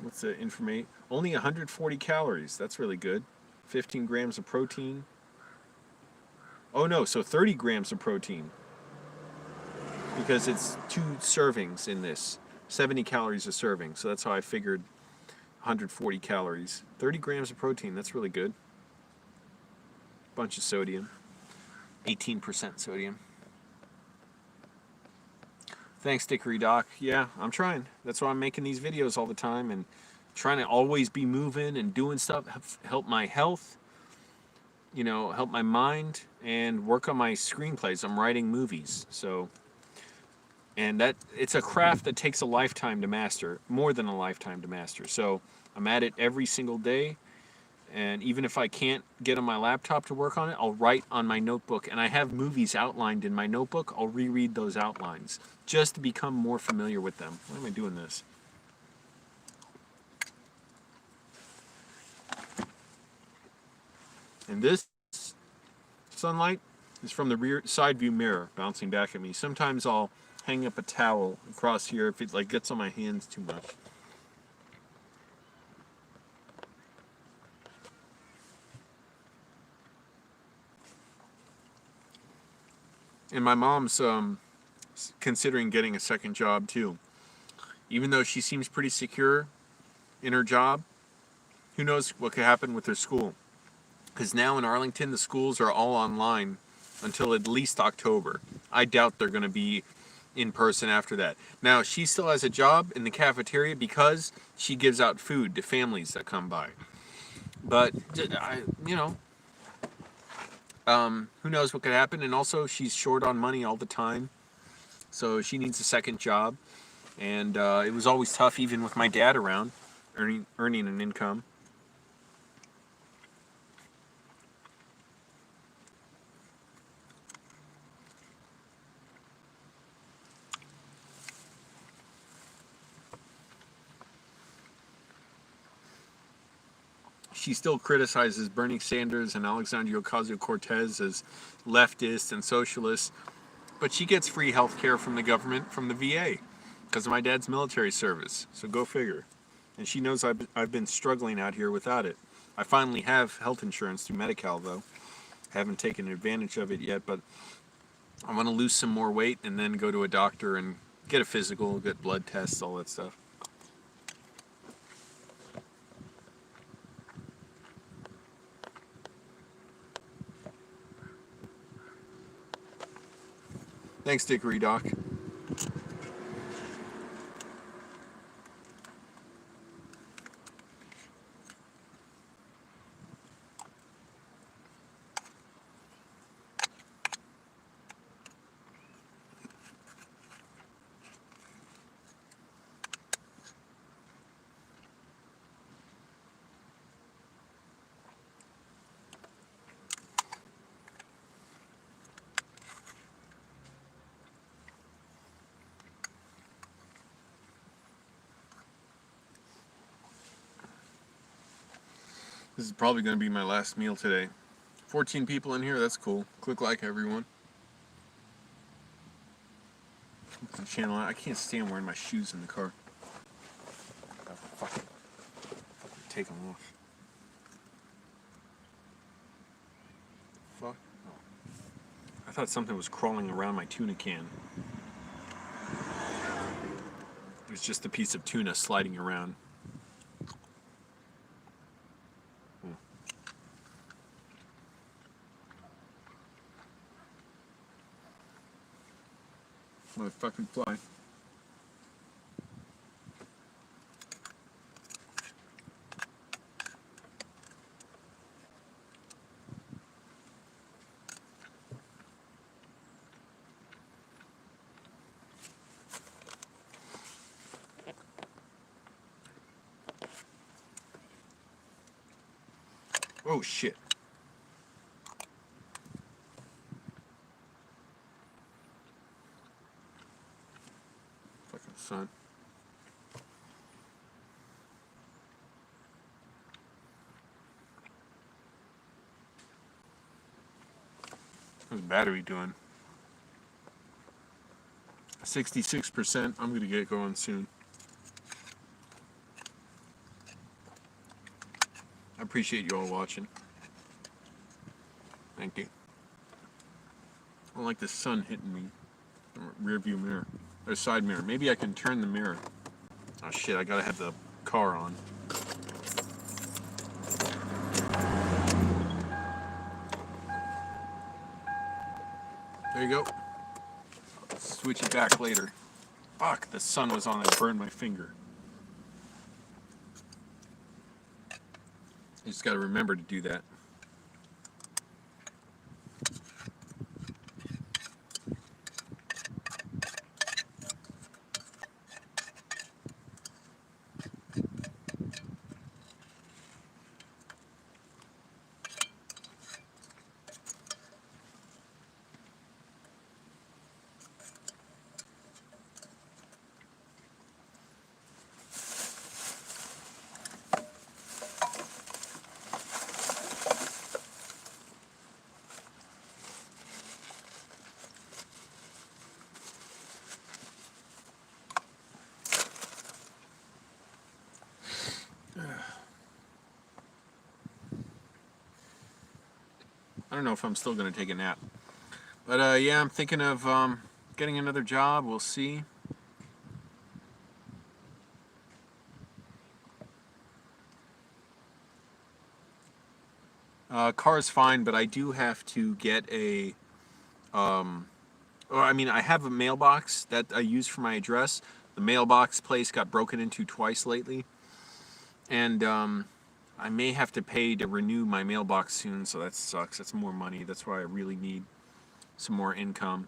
What's the information? Only 140 calories. That's really good. 15 grams of protein. Oh no, so 30 grams of protein. Because it's 2 servings in this. 70 calories a serving. So that's how I figured 140 calories. 30 grams of protein. That's really good. Bunch of sodium. 18% sodium. Thanks, Dickory Doc. Yeah, I'm trying. That's why I'm making these videos all the time and trying to always be moving and doing stuff, help my health, you know, help my mind, and work on my screenplays. I'm writing movies, so, and that, it's a craft that takes a lifetime to master, more than a lifetime to master. So I'm at it every single day, and even if I can't get on my laptop to work on it, I'll write on my notebook, and I have movies outlined in my notebook. I'll reread those outlines just to become more familiar with them. Why am I doing this? And this sunlight is from the rear side view mirror bouncing back at me. Sometimes I'll hang up a towel across here if it like gets on my hands too much. And my mom's considering getting a second job too. even though she seems pretty secure in her job, who knows what could happen with her school. Because now in Arlington, the schools are all online until at least October. I doubt they're going to be in person after that. Now, she still has a job in the cafeteria because she gives out food to families that come by. But, you know, who knows what could happen. And also, she's short on money all the time. So she needs a second job. And it was always tough, even with my dad around, earning an income. She still criticizes Bernie Sanders and Alexandria Ocasio-Cortez as leftists and socialists, but she gets free health care from the government, from the VA, because of my dad's military service. So go figure. And she knows I've been struggling out here without it. I finally have health insurance through Medi-Cal, though. I haven't taken advantage of it yet, but I want to lose some more weight and then go to a doctor and get a physical, get blood tests, all that stuff. Thanks, Dickory Doc. This is probably going to be my last meal today. 14 people in here, that's cool. Click like, everyone. The channel. I can't stand wearing my shoes in the car. Oh, fuck. Take them off. Fuck. Oh. I thought something was crawling around my tuna can. It was just a piece of tuna sliding around. Motherfucking fly. Oh shit. Fucking sun. How's the battery doing? 66%. I'm gonna get going soon. I appreciate you all watching. Thank you. I don't like the sun hitting me. Rear view mirror. Or side mirror. Maybe I can turn the mirror. Oh shit, I gotta have the car on. There you go. Switch it back later. Fuck, the sun was on. It burned my finger. You just gotta remember to do that. I don't know if I'm still going to take a nap. But yeah, I'm thinking of getting another job. We'll see. Car's fine, but I do have to get a, or I mean, I have a mailbox that I use for my address. The mailbox place got broken into twice lately, and I may have to pay to renew my mailbox soon, so that sucks. That's more money. That's why I really need some more income.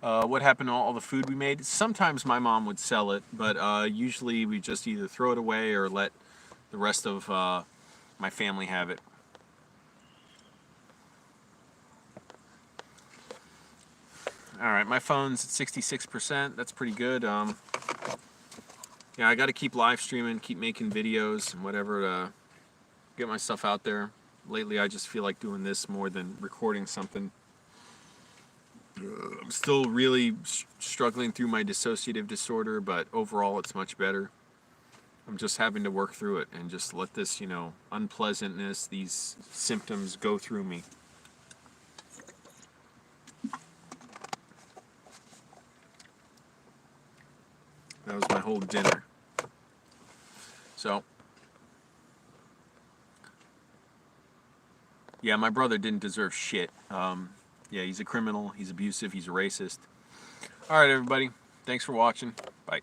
What happened to all the food we made? Sometimes my mom would sell it, but usually we just either throw it away or let the rest of my family have it. Alright, my phone's at 66%. That's pretty good. Yeah, I got to keep live streaming, keep making videos and whatever to get my stuff out there. Lately, I just feel like doing this more than recording something. I'm still really struggling through my dissociative disorder, but overall it's much better. I'm just having to work through it and just let this, unpleasantness, these symptoms go through me. That was my whole dinner. So, yeah, my brother didn't deserve shit. Yeah, he's a criminal, he's abusive, he's a racist. Alright, everybody. Thanks for watching. Bye.